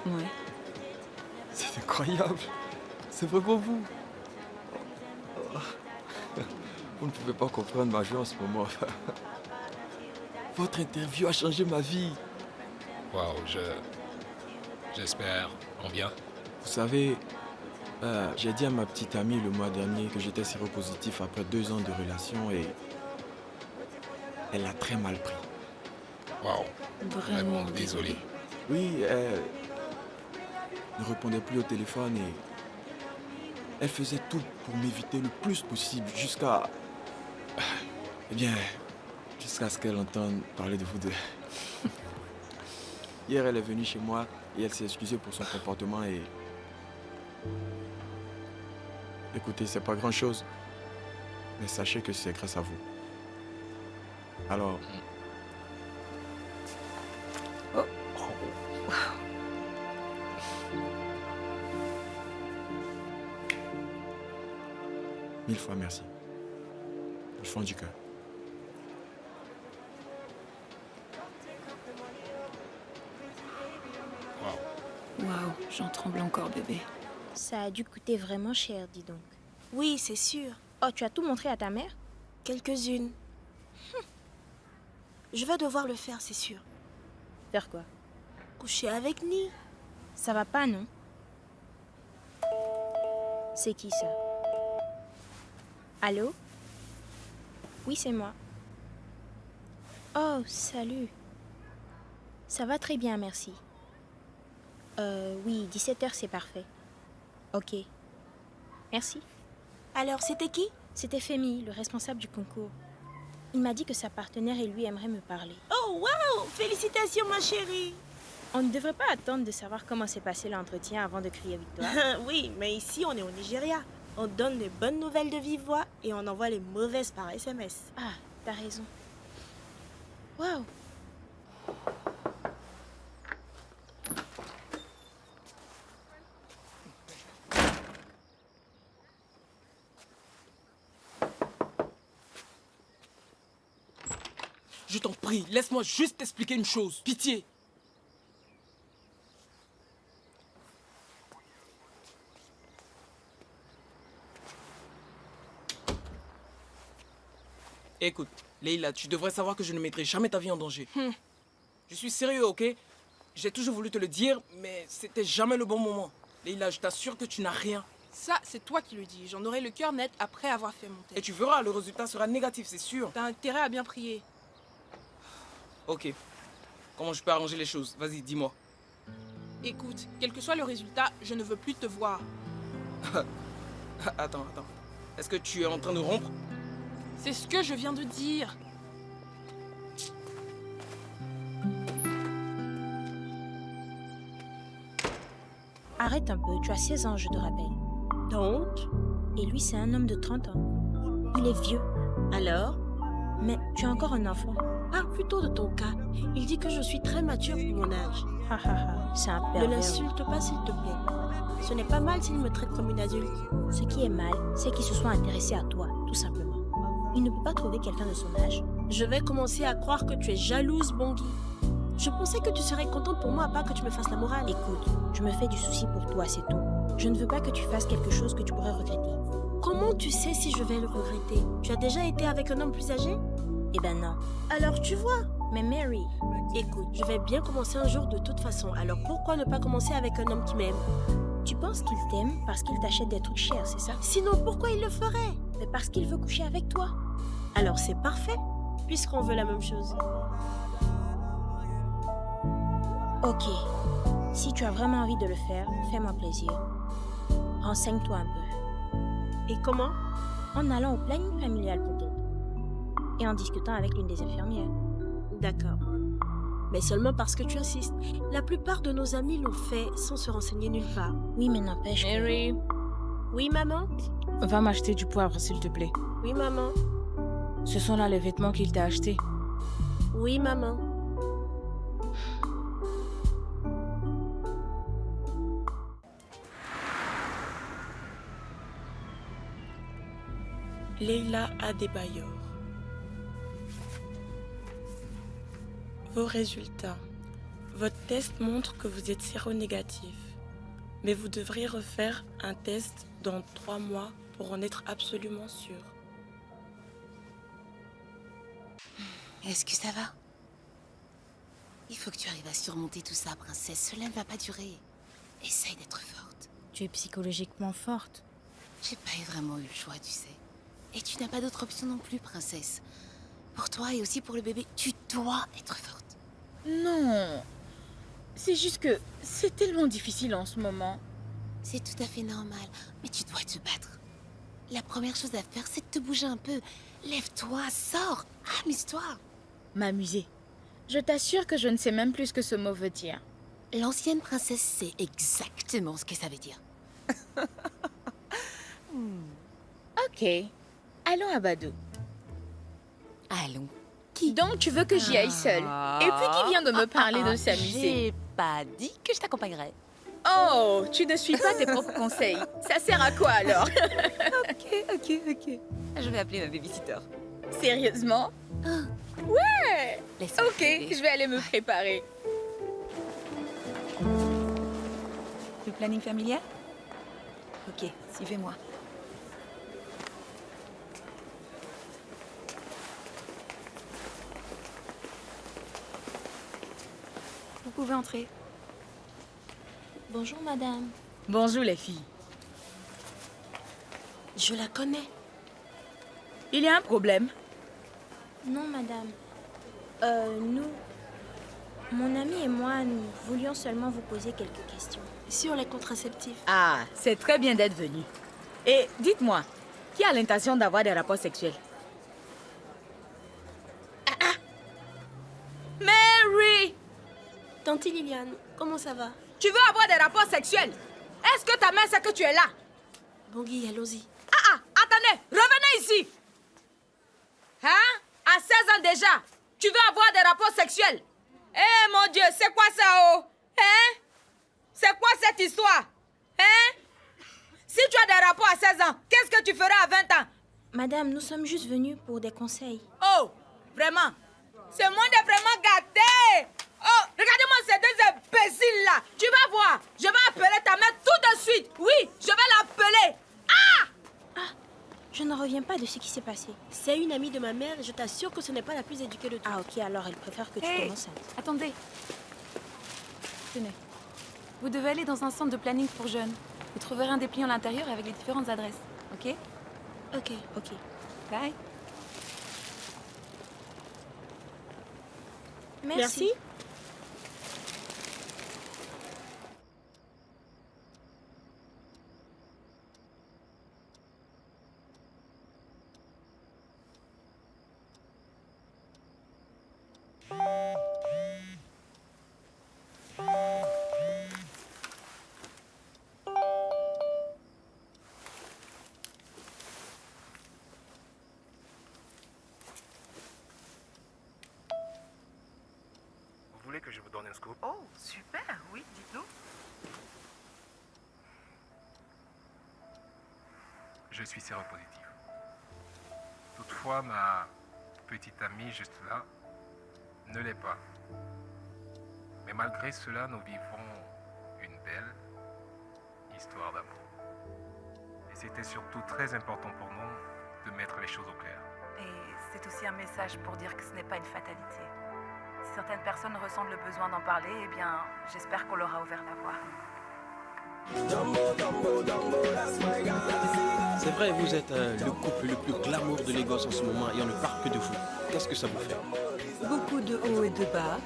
Ouais. C'est incroyable. C'est vraiment vous. Vous ne pouvez pas comprendre ma joie en ce moment. Votre interview a changé ma vie. Waouh, j'espère en bien. Vous savez, j'ai dit à ma petite amie le mois dernier que j'étais séropositif après 2 ans de relation et elle l'a très mal pris. Waouh. Vraiment désolé. Oui, elle ne répondait plus au téléphone et elle faisait tout pour m'éviter le plus possible jusqu'à... Eh bien, jusqu'à ce qu'elle entende parler de vous deux. Hier, elle est venue chez moi et elle s'est excusée pour son comportement et... Écoutez, c'est pas grand-chose, mais sachez que c'est grâce à vous. Alors... Oh. 1000 fois merci. Du fond du cœur. Waouh, j'en tremble encore, bébé. Ça a dû coûter vraiment cher, dis donc. Oui, c'est sûr. Oh, tu as tout montré à ta mère? Quelques-unes. Je vais devoir le faire, c'est sûr. Faire quoi? Coucher avec Ni. Ça va pas, non? C'est qui ça? Allô? Oui, c'est moi. Oh, salut. Ça va très bien, merci. Oui, 17h, c'est parfait. Ok. Merci. Alors, c'était qui? C'était Femi, le responsable du concours. Il m'a dit que sa partenaire et lui aimeraient me parler. Oh, waouh! Félicitations, ma chérie! On ne devrait pas attendre de savoir comment s'est passé l'entretien avant de crier victoire. Oui, mais ici, on est au Nigeria. On donne les bonnes nouvelles de vive voix et on envoie les mauvaises par SMS. Ah, t'as raison. Waouh! Je t'en prie, laisse-moi juste t'expliquer une chose. Pitié. Écoute, Leila, tu devrais savoir que je ne mettrai jamais ta vie en danger. Je suis sérieux, ok? J'ai toujours voulu te le dire, mais c'était jamais le bon moment. Leila, je t'assure que tu n'as rien. Ça, c'est toi qui le dis. J'en aurai le cœur net après avoir fait mon test. Et tu verras, le résultat sera négatif, c'est sûr. T'as intérêt à bien prier. Ok. Comment je peux arranger les choses? Vas-y, dis-moi. Écoute, quel que soit le résultat, je ne veux plus te voir. Attends. Est-ce que tu es en train de rompre? C'est ce que je viens de dire. Arrête un peu, tu as 16 ans, je te rappelle. Donc? Et lui, c'est un homme de 30 ans. Il est vieux. Alors? Mais tu es encore un enfant. Parle plutôt de ton cas. Il dit que je suis très mature pour mon âge. C'est un pervers. Ne l'insulte pas, s'il te plaît. Ce n'est pas mal s'il me traite comme une adulte. Ce qui est mal, c'est qu'il se soit intéressé à toi, tout simplement. Il ne peut pas trouver quelqu'un de son âge. Je vais commencer à croire que tu es jalouse, Bangui. Je pensais que tu serais contente pour moi, pas que tu me fasses la morale. Écoute, je me fais du souci pour toi, c'est tout. Je ne veux pas que tu fasses quelque chose que tu pourrais regretter. Comment tu sais si je vais le regretter? Tu as déjà été avec un homme plus âgé? Eh ben non. Alors tu vois. Mais Mary... Écoute, je vais bien commencer un jour de toute façon. Alors pourquoi ne pas commencer avec un homme qui m'aime? Tu penses qu'il t'aime parce qu'il t'achète des trucs chers, c'est ça? Sinon, pourquoi il le ferait? Mais parce qu'il veut coucher avec toi. Alors c'est parfait, puisqu'on veut la même chose. Ok. Si tu as vraiment envie de le faire, fais-moi plaisir. Renseigne-toi un peu. Et comment? En allant au planning familial peut-être. Et en discutant avec l'une des infirmières. D'accord. Mais seulement parce que tu insistes. La plupart de nos amis l'ont fait sans se renseigner nulle part. Oui, mais n'empêche que... Mary. Oui, maman? Va m'acheter du poivre, s'il te plaît. Oui, maman. Ce sont là les vêtements qu'il t'a achetés. Oui, maman. Leila Adebayor. Vos résultats. Votre test montre que vous êtes séronégatif. Mais vous devriez refaire un test dans 3 mois pour en être absolument sûr. Est-ce que ça va? Il faut que tu arrives à surmonter tout ça, princesse. Cela ne va pas durer. Essaye d'être forte. Tu es psychologiquement forte. J'ai pas vraiment eu le choix, tu sais. Et tu n'as pas d'autre option non plus, princesse. Pour toi et aussi pour le bébé, tu dois être forte. Non. C'est juste que c'est tellement difficile en ce moment. C'est tout à fait normal, mais tu dois te battre. La première chose à faire, c'est de te bouger un peu. Lève-toi, sors, amuse-toi. M'amuser. Je t'assure que je ne sais même plus ce que ce mot veut dire. L'ancienne princesse sait exactement ce que ça veut dire. Ok. Allons à Badou. Allons. Donc tu veux que j'y aille seule? Et puis qui vient de me parler de s'amuser? J'ai pas dit que je t'accompagnerais. Oh, tu ne suis pas tes propres conseils. Ça sert à quoi alors? Ok. Je vais appeler ma babysitter. Sérieusement? Ouais. Laisse-moi Ok, je vais aller me préparer. Le planning familial? Ok, suivez-moi. Vous pouvez entrer. Bonjour, madame. Bonjour les filles. Je la connais. Il y a un problème? Non, madame. Mon ami et moi, nous voulions seulement vous poser quelques questions. Sur les contraceptifs. Ah, c'est très bien d'être venu. Et dites-moi, qui a l'intention d'avoir des rapports sexuels? Mary! Tante Liliane, comment ça va? Tu veux avoir des rapports sexuels? Est-ce que ta mère sait que tu es là? Bongui, allons-y. Attendez, revenez ici! Hein? À 16 ans déjà, tu veux avoir des rapports sexuels? Eh mon Dieu, c'est quoi ça, oh? Hein? C'est quoi cette histoire? Hein? Si tu as des rapports à 16 ans, qu'est-ce que tu feras à 20 ans? Madame, nous sommes juste venus pour des conseils. Oh, vraiment? Ce monde est vraiment gâté! Oh, regardez-moi ces deux imbéciles-là! Tu vas voir, je vais appeler ta mère tout de suite! Oui, je vais l'appeler! Je ne reviens pas de ce qui s'est passé. C'est une amie de ma mère et je t'assure que ce n'est pas la plus éduquée de toutes. Ah ok, alors elle préfère que tu Hey, tombes enceinte. attendez. Tenez. Vous devez aller dans un centre de planning pour jeunes. Vous trouverez un dépliant à l'intérieur avec les différentes adresses. Ok? Ok. Bye. Merci. Vous voulez que je vous donne un scoop? Oh, super, oui, dites-nous. Je suis séropositif. Toutefois, ma petite amie juste là ne l'est pas. Mais malgré cela, nous vivons une belle histoire d'amour. Et c'était surtout très important pour nous de mettre les choses au clair. Et c'est aussi un message pour dire que ce n'est pas une fatalité. Si certaines personnes ressentent le besoin d'en parler, eh bien, j'espère qu'on leur a ouvert la voie. C'est vrai, vous êtes le couple le plus glamour de Lagos en ce moment et on ne parle que de vous. Qu'est-ce que ça vous fait? Beaucoup de hauts et de bas.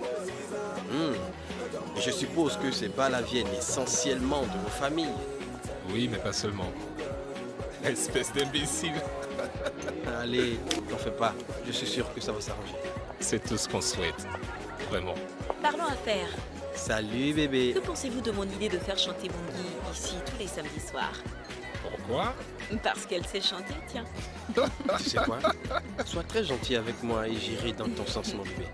Et je suppose que ces bas-là viennent essentiellement de vos familles. Oui, mais pas seulement. Espèce d'imbécile. Allez, t'en fais pas. Je suis sûr que ça va s'arranger. C'est tout ce qu'on souhaite. Vraiment. Parlons affaires. Salut bébé. Que pensez-vous de mon idée de faire chanter Bongui ici tous les samedis soirs? Pourquoi? Parce qu'elle sait chanter, tiens. Tu sais quoi? Sois très gentil avec moi et j'irai dans ton sens, mon bébé.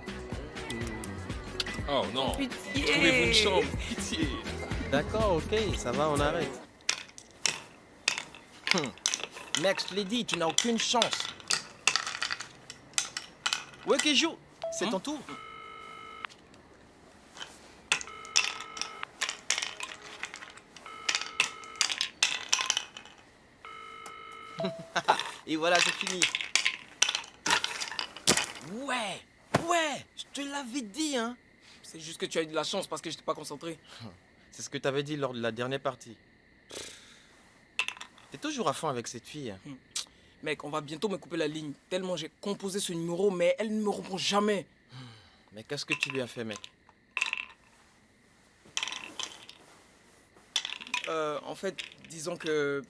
Oh non. Pitié. Trouvez-vous une chambre. Pitié. D'accord, ok, ça va, on arrête. Mec, je te l'ai dit, tu n'as aucune chance. Ouais, qui joue? C'est ton tour. Et voilà, c'est fini. Ouais, je te l'avais dit, hein. C'est juste que tu as eu de la chance parce que je n'étais pas concentré. C'est ce que t'avais dit lors de la dernière partie. T'es toujours à fond avec cette fille. Mec, on va bientôt me couper la ligne. Tellement j'ai composé ce numéro, mais elle ne me répond jamais. Mais qu'est-ce que tu lui as fait, mec? En fait, disons que...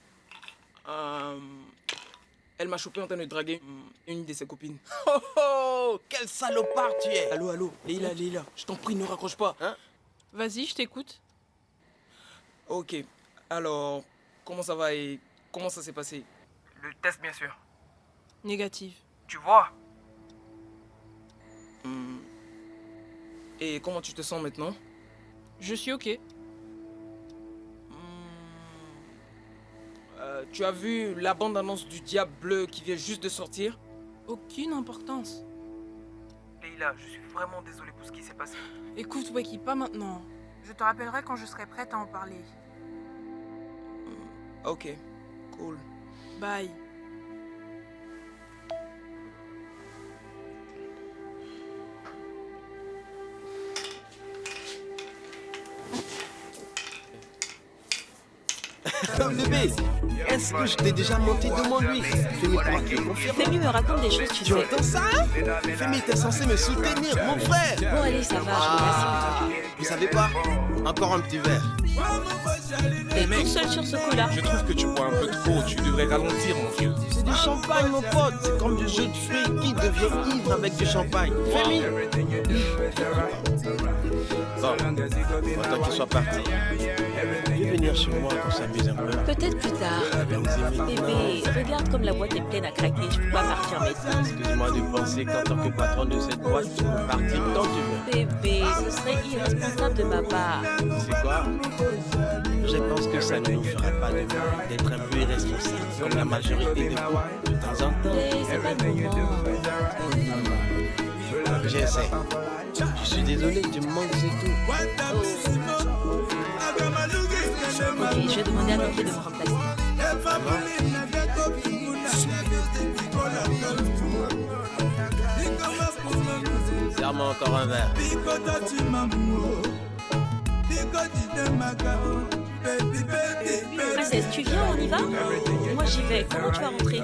elle m'a chopé en train de draguer une de ses copines. Oh oh, quel salopard tu es! Allô, Leila, je t'en prie, ne raccroche pas. Hein? Vas-y, je t'écoute. Ok, alors, comment ça va et comment ça s'est passé? Le test, bien sûr. Négative. Tu vois? Et comment tu te sens maintenant? Je suis ok. Tu as vu la bande-annonce du Diable Bleu qui vient juste de sortir? Aucune importance. Leila, je suis vraiment désolé pour ce qui s'est passé. Écoute, Weki, pas maintenant. Je te rappellerai quand je serai prête à en parler. Ok, cool. Bye. Bébé, est-ce que je t'ai déjà menti? Demande-lui. Femi pourra te le confirmer. Femi me raconte des choses, tu sais. entends ça? Femi était censé me soutenir, mon frère. Bon, allez, ça va, Vous savez pas? Encore un petit verre. T'es tout seul sur ce coup-là. Je trouve que tu bois un peu trop, tu devrais ralentir, mon vieux. C'est du champagne, mon pote. C'est comme du jus de fruits. Qui devient ivre avec du champagne? Femi. Bon, autant qu'il soit parti. Viens venir chez moi qu'on s'amuse un peu. Peut-être plus tard. Bébé, regarde comme la boîte est pleine à craquer. Je peux pas partir maintenant. Excuse-moi de penser qu'en tant que patron de cette boîte, tu peux partir tant que tu veux. Bébé, ce serait irresponsable de ma part. C'est quoi? Je pense que ça ne nous fera pas de mal d'être un peu irresponsable, comme la majorité des couples, de temps en temps. C'est pas le moment. J'essaie. Je suis désolé, tu me manques, c'est tout. Ok, je vais demander à Niki de me remplacer. Serre-moi encore un verre. Princesse, tu viens, on y va? Moi j'y vais. Comment tu vas rentrer?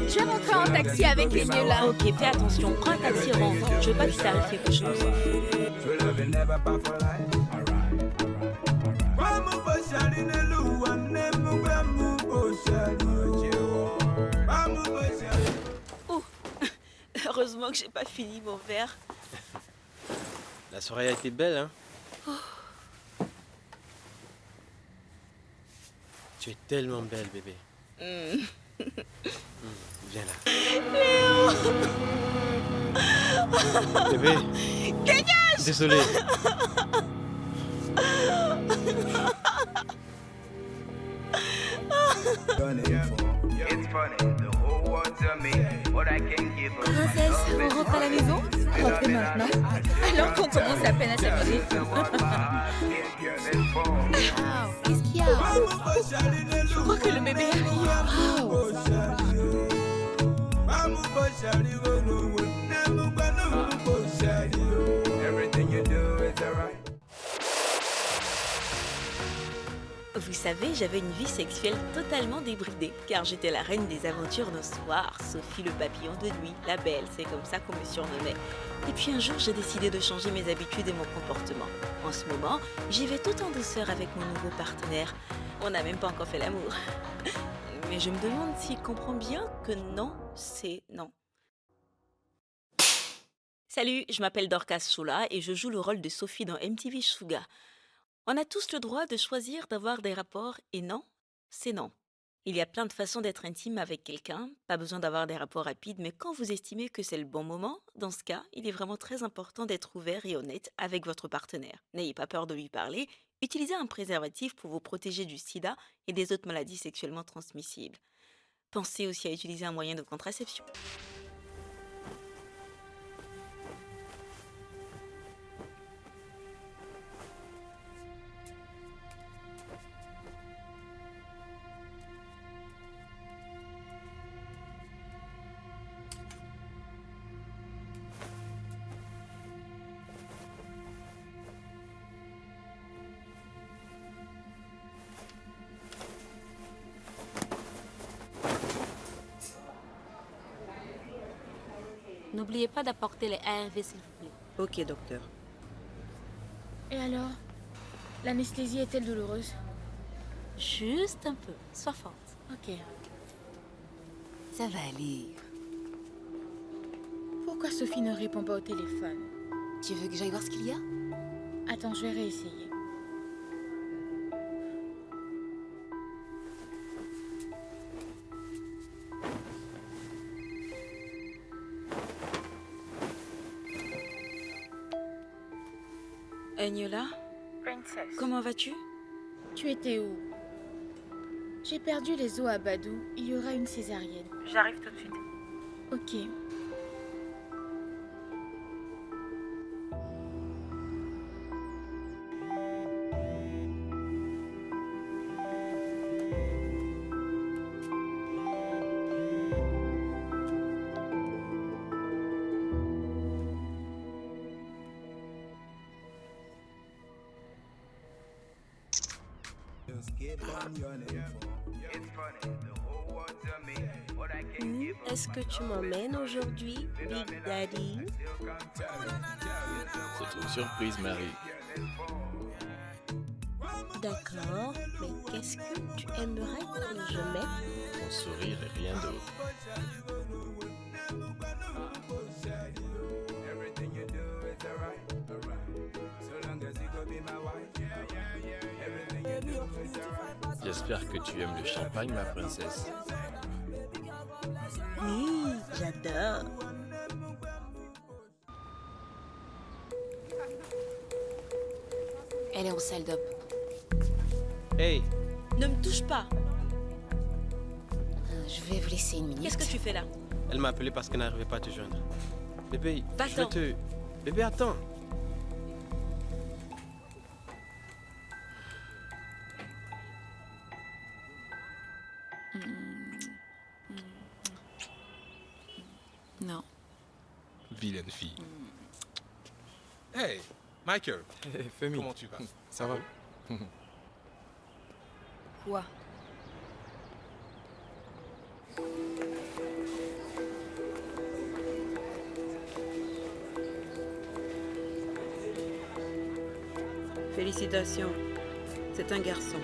Je vais rentrer en taxi avec Eniola. Ok, fais attention. Prends un taxi, rentre. Je veux pas qu'il t'arrive quelque chose. Oh, heureusement que j'ai pas fini mon verre. La soirée a été belle, hein? Oh. Tu es tellement belle, bébé. Viens là. Léo. Bébé. Dégage. Désolé. Princesse, on rentre à la maison? Rentrez maintenant. Alors qu'on commence à peine à s'amuser. Qu'est-ce qu'il y a? Je crois que le bébé Vous savez, j'avais une vie sexuelle totalement débridée, car j'étais la reine des aventures d'un soir, Sophie le papillon de nuit, la belle, c'est comme ça qu'on me surnommait. Et puis un jour, j'ai décidé de changer mes habitudes et mon comportement. En ce moment, j'y vais tout en douceur avec mon nouveau partenaire. On n'a même pas encore fait l'amour. Mais je me demande s'il comprend bien que non, c'est non. Salut, je m'appelle Dorcas Choula et je joue le rôle de Sophie dans MTV Shuga. On a tous le droit de choisir d'avoir des rapports et non, c'est non. Il y a plein de façons d'être intime avec quelqu'un, pas besoin d'avoir des rapports rapides, mais quand vous estimez que c'est le bon moment, dans ce cas, il est vraiment très important d'être ouvert et honnête avec votre partenaire. N'ayez pas peur de lui parler, utilisez un préservatif pour vous protéger du sida et des autres maladies sexuellement transmissibles. Pensez aussi à utiliser un moyen de contraception. N'oubliez pas d'apporter les ARV, s'il vous plaît. Ok, docteur. Et alors? L'anesthésie est-elle douloureuse? Juste un peu. Sois forte. Ok. Ça va aller. Pourquoi Sophie ne répond pas au téléphone? Tu veux que j'aille voir ce qu'il y a? Attends, je vais réessayer. Eniola, Princess. comment vas-tu? Tu étais où? J'ai perdu les os à Badou. Il y aura une césarienne. J'arrive tout de suite. Ok. Est-ce que tu m'emmènes aujourd'hui, Big Daddy? C'est une surprise, Marie. D'accord, mais qu'est-ce que tu aimerais que je mette? Ton sourire et rien d'autre. J'espère que tu aimes le champagne, ma princesse. Oui, j'adore. Elle est en salle d'op. Hey, Ne me touche pas. Je vais vous laisser une minute. Qu'est-ce que tu fais là? elle m'a appelé parce qu'elle n'arrivait pas à te joindre. Bébé, je vais Va-t'en. te... Bébé, attends. Non. Vilaine fille. Hey, Michael. Femi. Comment tu vas? Ça va? Quoi? Félicitations, c'est un garçon.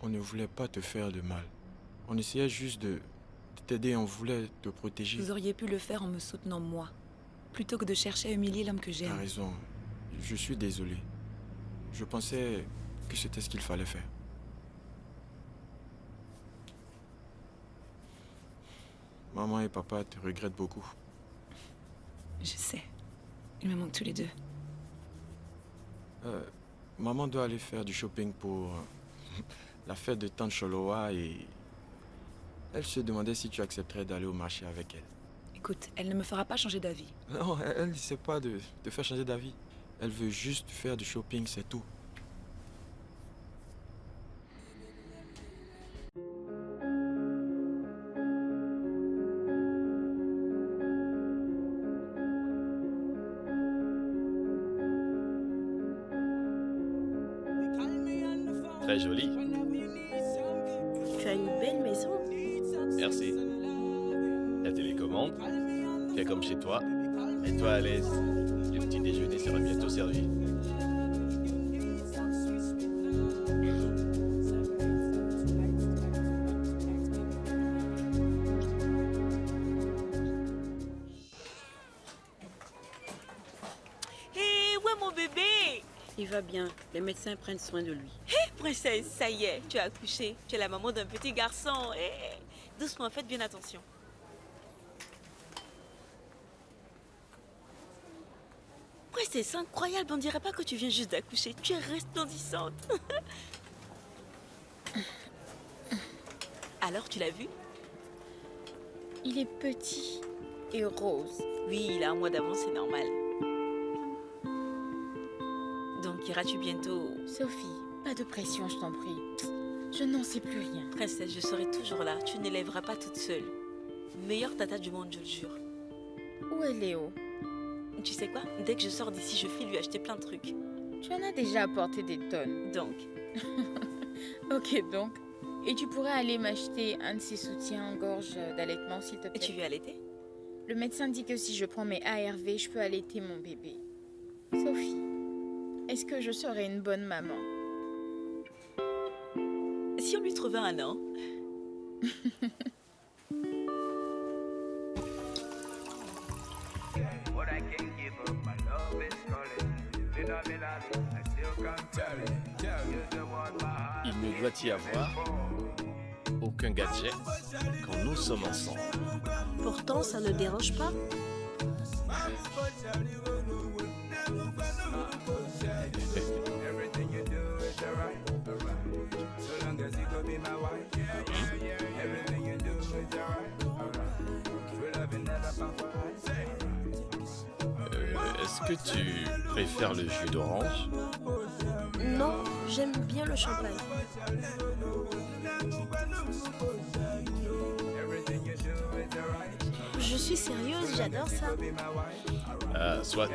On ne voulait pas te faire de mal. On essayait juste de t'aider, on voulait te protéger. Vous auriez pu le faire en me soutenant moi, plutôt que de chercher à humilier l'homme que T'as j'aime. raison. Je suis désolé. Je pensais que c'était ce qu'il fallait faire. Maman et papa te regrettent beaucoup. Je sais. Ils me manquent tous les deux. Maman doit aller faire du shopping pour la fête de Tante Choloa et elle se demandait si tu accepterais d'aller au marché avec elle. Écoute, elle ne me fera pas changer d'avis. Non, elle ne sait pas de te faire changer d'avis. Elle veut juste faire du shopping, c'est tout. Très joli. Tu as une belle maison. Merci. La télécommande. Fais comme chez toi. Mets-toi à l'aise. Le petit déjeuner sera bientôt servi. Hé, ouais mon bébé. Il va bien, les médecins prennent soin de lui. Hé, princesse, ça y est, tu as accouché. Tu es la maman d'un petit garçon. Hé, doucement, faites bien attention. Princesse, c'est incroyable, on dirait pas que tu viens juste d'accoucher. Tu es resplendissante. Alors, tu l'as vu? Il est petit et rose. Oui, il a un mois d'avance, c'est normal. Donc, iras-tu bientôt? Sophie, pas de pression, je t'en prie. Je n'en sais plus rien. Princesse, je serai toujours là. Tu n'élèveras pas toute seule. Meilleure tata du monde, je le jure. Où est Léo? Tu sais quoi? Dès que je sors d'ici, je file lui acheter plein de trucs. Tu en as déjà apporté des tonnes. Donc. Ok, donc. Et tu pourrais aller m'acheter un de ces soutiens-gorge d'allaitement, s'il te plaît. Et tu veux allaiter? Le médecin dit que si je prends mes ARV, je peux allaiter mon bébé. Sophie, est-ce que je serai une bonne maman? Si on lui trouvait un an. Il ne doit y avoir aucun gadget quand nous sommes ensemble. Pourtant, ça ne dérange pas. Est-ce que tu préfères le jus d'orange? Non, j'aime bien le champagne. Je suis sérieuse, j'adore ça. Ah, soit.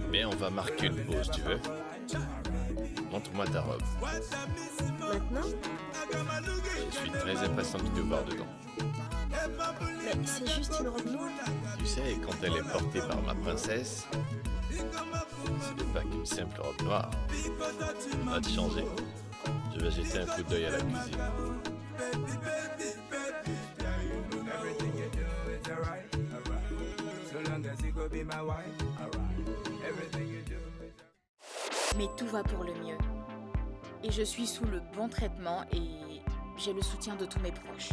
Mais on va marquer une pause, tu veux? Montre-moi ta robe. Maintenant? Je suis très impatient de te voir dedans. Mais c'est juste une robe noire. Tu sais, quand elle est portée par ma princesse, ce n'est pas qu'une simple robe noire. Va te changer. Je vais jeter un coup d'œil à la cuisine. Mais tout va pour le mieux. Et je suis sous le bon traitement et j'ai le soutien de tous mes proches.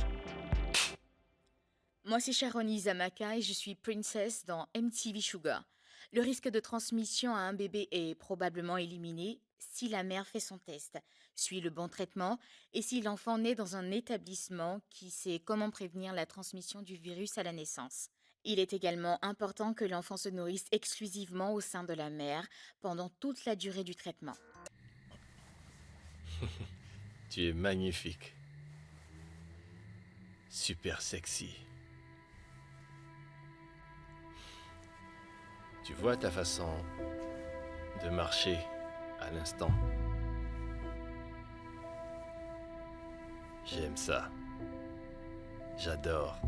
Moi, c'est Sharon Izamaka et je suis princess dans MTV Shuga. Le risque de transmission à un bébé est probablement éliminé si la mère fait son test, suit le bon traitement et si l'enfant naît dans un établissement qui sait comment prévenir la transmission du virus à la naissance. Il est également important que l'enfant se nourrisse exclusivement au sein de la mère pendant toute la durée du traitement. Tu es magnifique. Super sexy. Tu vois ta façon de marcher à l'instant. J'aime ça. J'adore.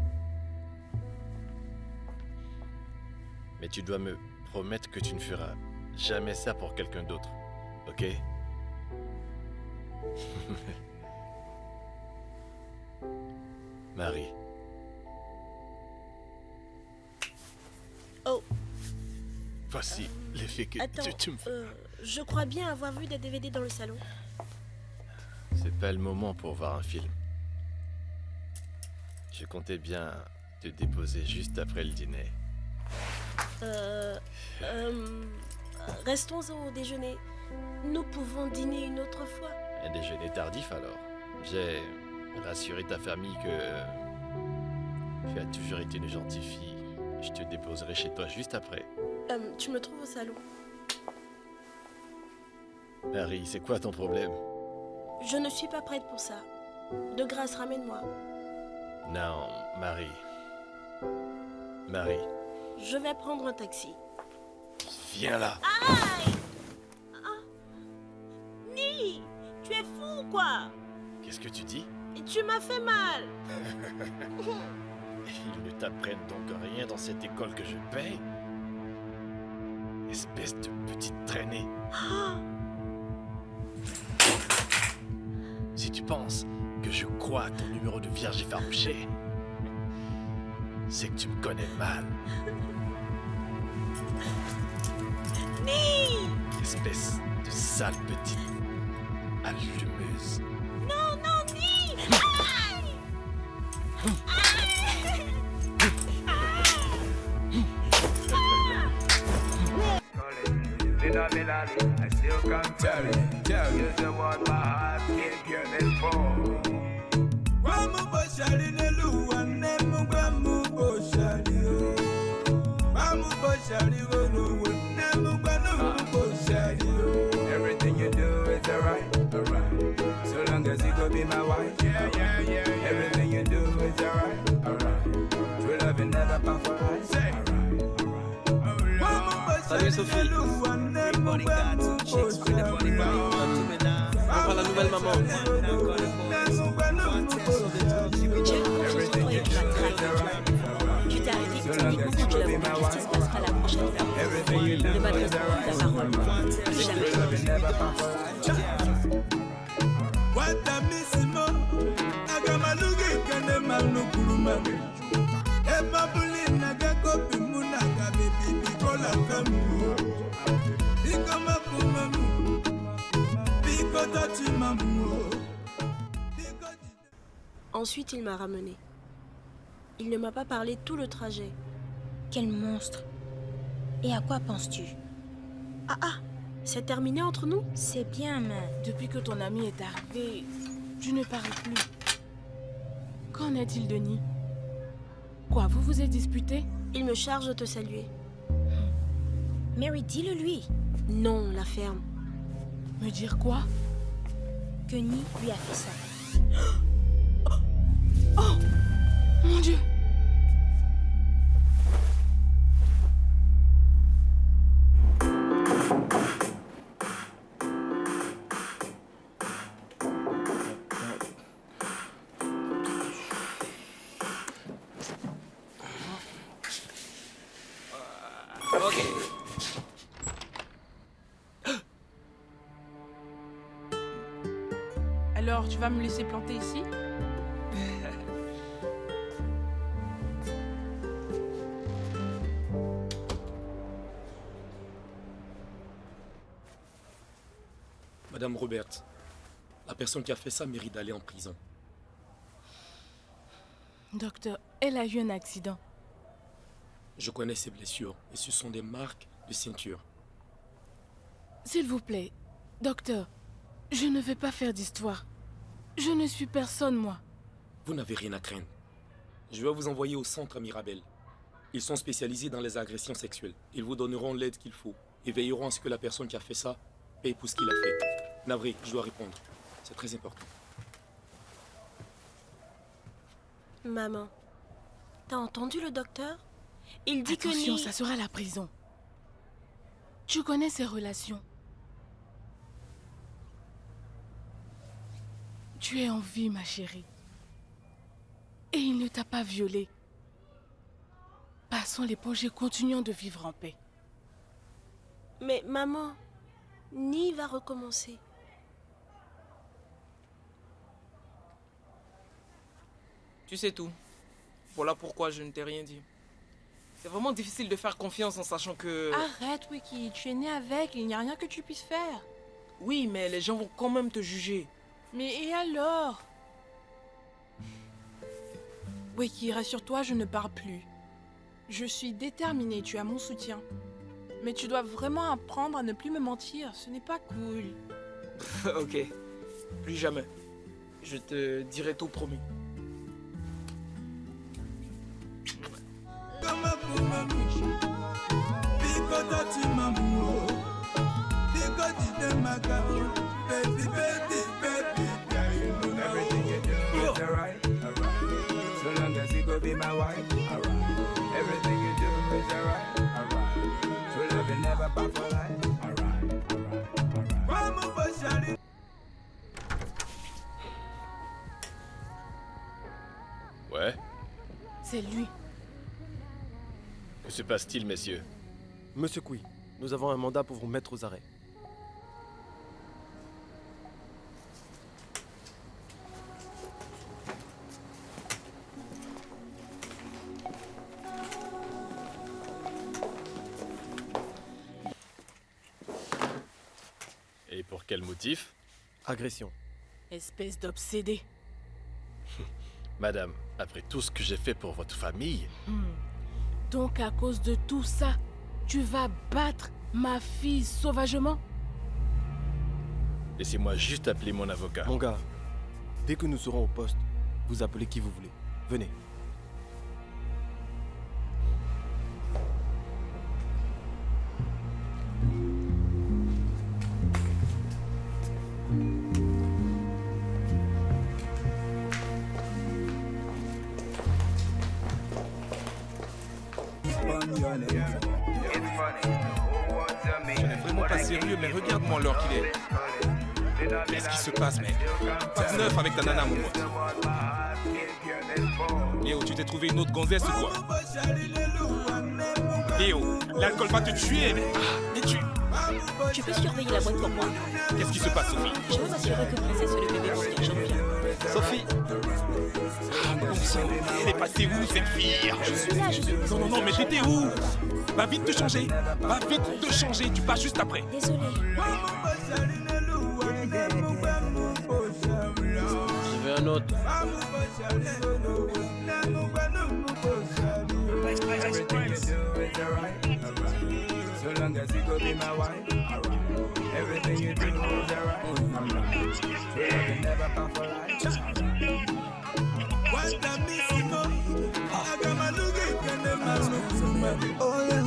Mais tu dois me promettre que tu ne feras jamais ça pour quelqu'un d'autre, ok? Marie. Oh. Voici l'effet que Attends, tu me fais. je crois bien avoir vu des DVD dans le salon. C'est pas le moment pour voir un film. Je comptais bien te déposer juste après le dîner. Restons au déjeuner. Nous pouvons dîner une autre fois. Un déjeuner tardif alors. J'ai rassuré ta famille que tu as toujours été une gentille fille. Je te déposerai chez toi juste après. Tu me trouves au salon. Marie, c'est quoi ton problème? Je ne suis pas prête pour ça. De grâce, ramène-moi. Non, Marie. Marie, Je vais prendre un taxi. viens là. Aïe! Ni! Tu es fou, quoi! Qu'est-ce que tu dis? Et tu m'as fait mal! Ils ne t'apprennent donc rien dans cette école que je paye? Espèce de petite traînée. Si tu penses que je crois à ton numéro de vierge effarouché, c'est que tu me connais mal. Ni! Espèce de sale petite allumeuse. Non, non, Ni! Aïe! I still can't tell it. You're the one my heart keep yearning for. Guamu boshali nelu wanemu guamu boshali o. Guamu boshali gonu wanemu guamu boshali o. Everything you do is alright, alright. So long as you go be my wife, yeah, yeah, yeah, yeah. Everything you do is alright, alright. True love will never pass for us. Salut Sophie. On prend la nouvelle maman. Tu t'es arrêté uniquement quand tu l'as voulu. Qu'est-ce qui se passera la prochaine fois? Ne m'adresse pas ta parole. Plus jamais. Ensuite, il m'a ramené. Il ne m'a pas parlé tout le trajet. Quel monstre! Et à quoi penses-tu? Ah, c'est terminé entre nous? C'est bien, mais... Depuis que ton ami est arrivé, tu ne parles plus. Qu'en est-il, Denis? Quoi, vous vous êtes disputés? Il me charge de te saluer. Mary, dis-le lui. Non, la ferme. Me dire quoi? Que Ni lui a fait ça. Oh mon Dieu! Alors, tu vas me laisser planter ici? Madame Robert, la personne qui a fait ça mérite d'aller en prison. Docteur, elle a eu un accident. Je connais ses blessures et ce sont des marques de ceinture. S'il vous plaît, docteur, je ne vais pas faire d'histoire. Je ne suis personne, moi. Vous n'avez rien à craindre. Je vais vous envoyer au centre à Mirabel. Ils sont spécialisés dans les agressions sexuelles. Ils vous donneront l'aide qu'il faut et veilleront à ce que la personne qui a fait ça paye pour ce qu'il a fait. Navré, je dois répondre. C'est très important. Maman, t'as entendu le docteur? Il dit Attention, que Ni... ça sera la prison. Tu connais ses relations. Tu es en vie, ma chérie. Et il ne t'a pas violée. Passons l'éponge et continuons de vivre en paix. Mais maman, Ni va recommencer. Tu sais tout. Voilà pourquoi je ne t'ai rien dit. C'est vraiment difficile de faire confiance en sachant que... Arrête, Wiki. Tu es né avec. Il n'y a rien que tu puisses faire. Oui, mais les gens vont quand même te juger. Mais et alors? Wiki, rassure-toi, je ne pars plus. Je suis déterminée, tu as mon soutien. Mais tu dois vraiment apprendre à ne plus me mentir. Ce n'est pas cool. Ok. Plus jamais. Je te dirai tout promis. Everything you do is alright. So long as you go be my wife. Everything you do is alright. So love you never back for life. Ouais. C'est lui. Que se passe-t-il, messieurs? Monsieur Kui, nous avons un mandat pour vous mettre aux arrêts. Et pour quel motif? Agression. Espèce d'obsédé. Madame, après tout ce que j'ai fait pour votre famille... Donc à cause de tout ça, tu vas battre ma fille sauvagement? Laissez-moi juste appeler mon avocat. Mon gars, dès que nous serons au poste, vous appelez qui vous voulez. Venez. Je n'ai vraiment pas sérieux, mais regarde-moi l'heure qu'il est. Qu'est-ce qui se passe, mec? 19 avec ta nana, mon pote. Léo, tu t'es trouvé une autre gonzesse ou quoi? Léo, l'alcool va te tuer, mais... mais Tu peux surveiller la boîte pour moi? Qu'est-ce qui se passe, Sophie? Je veux m'assurer que Princesse et le bébé vont bien bien. Sophie! Bon sang, elle est passée où, cette fille? Je suis là, je suis... Non, mais t'étais où? Va vite te changer. Va vite te changer, tu pars juste après. Désolé. Je veux un autre. Everything you do is alright. So long as you go be my wife. Everything you do is alright. So love you never back for life. Oh, yeah.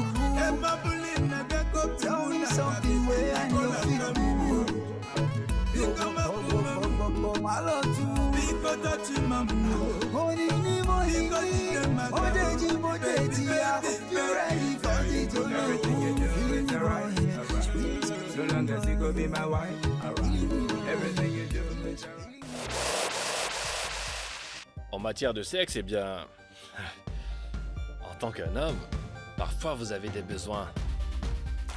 could be my wife. Alright. Everything you do. En matière de sexe, eh bien... En tant qu'un homme, parfois vous avez des besoins.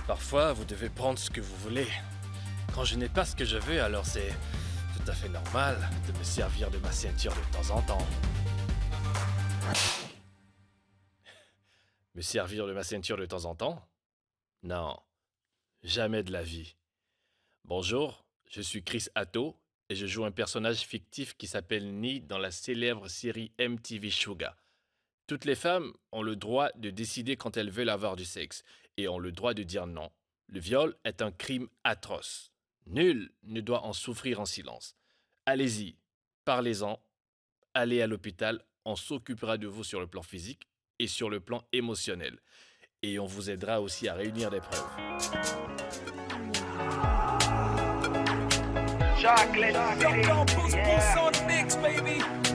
Parfois, vous devez prendre ce que vous voulez. Quand je n'ai pas ce que je veux, alors c'est tout à fait normal de me servir de ma ceinture de temps en temps. Me servir de ma ceinture de temps en temps? Non, jamais de la vie. Bonjour, je suis Chris Atto et je joue un personnage fictif qui s'appelle Ni dans la célèbre série MTV Shuga. Toutes les femmes ont le droit de décider quand elles veulent avoir du sexe et ont le droit de dire non. Le viol est un crime atroce. Nul ne doit en souffrir en silence. Allez-y, parlez-en, allez à l'hôpital, on s'occupera de vous sur le plan physique et sur le plan émotionnel. Et on vous aidera aussi à réunir des preuves. Chocolate. Don't put on the mix, baby.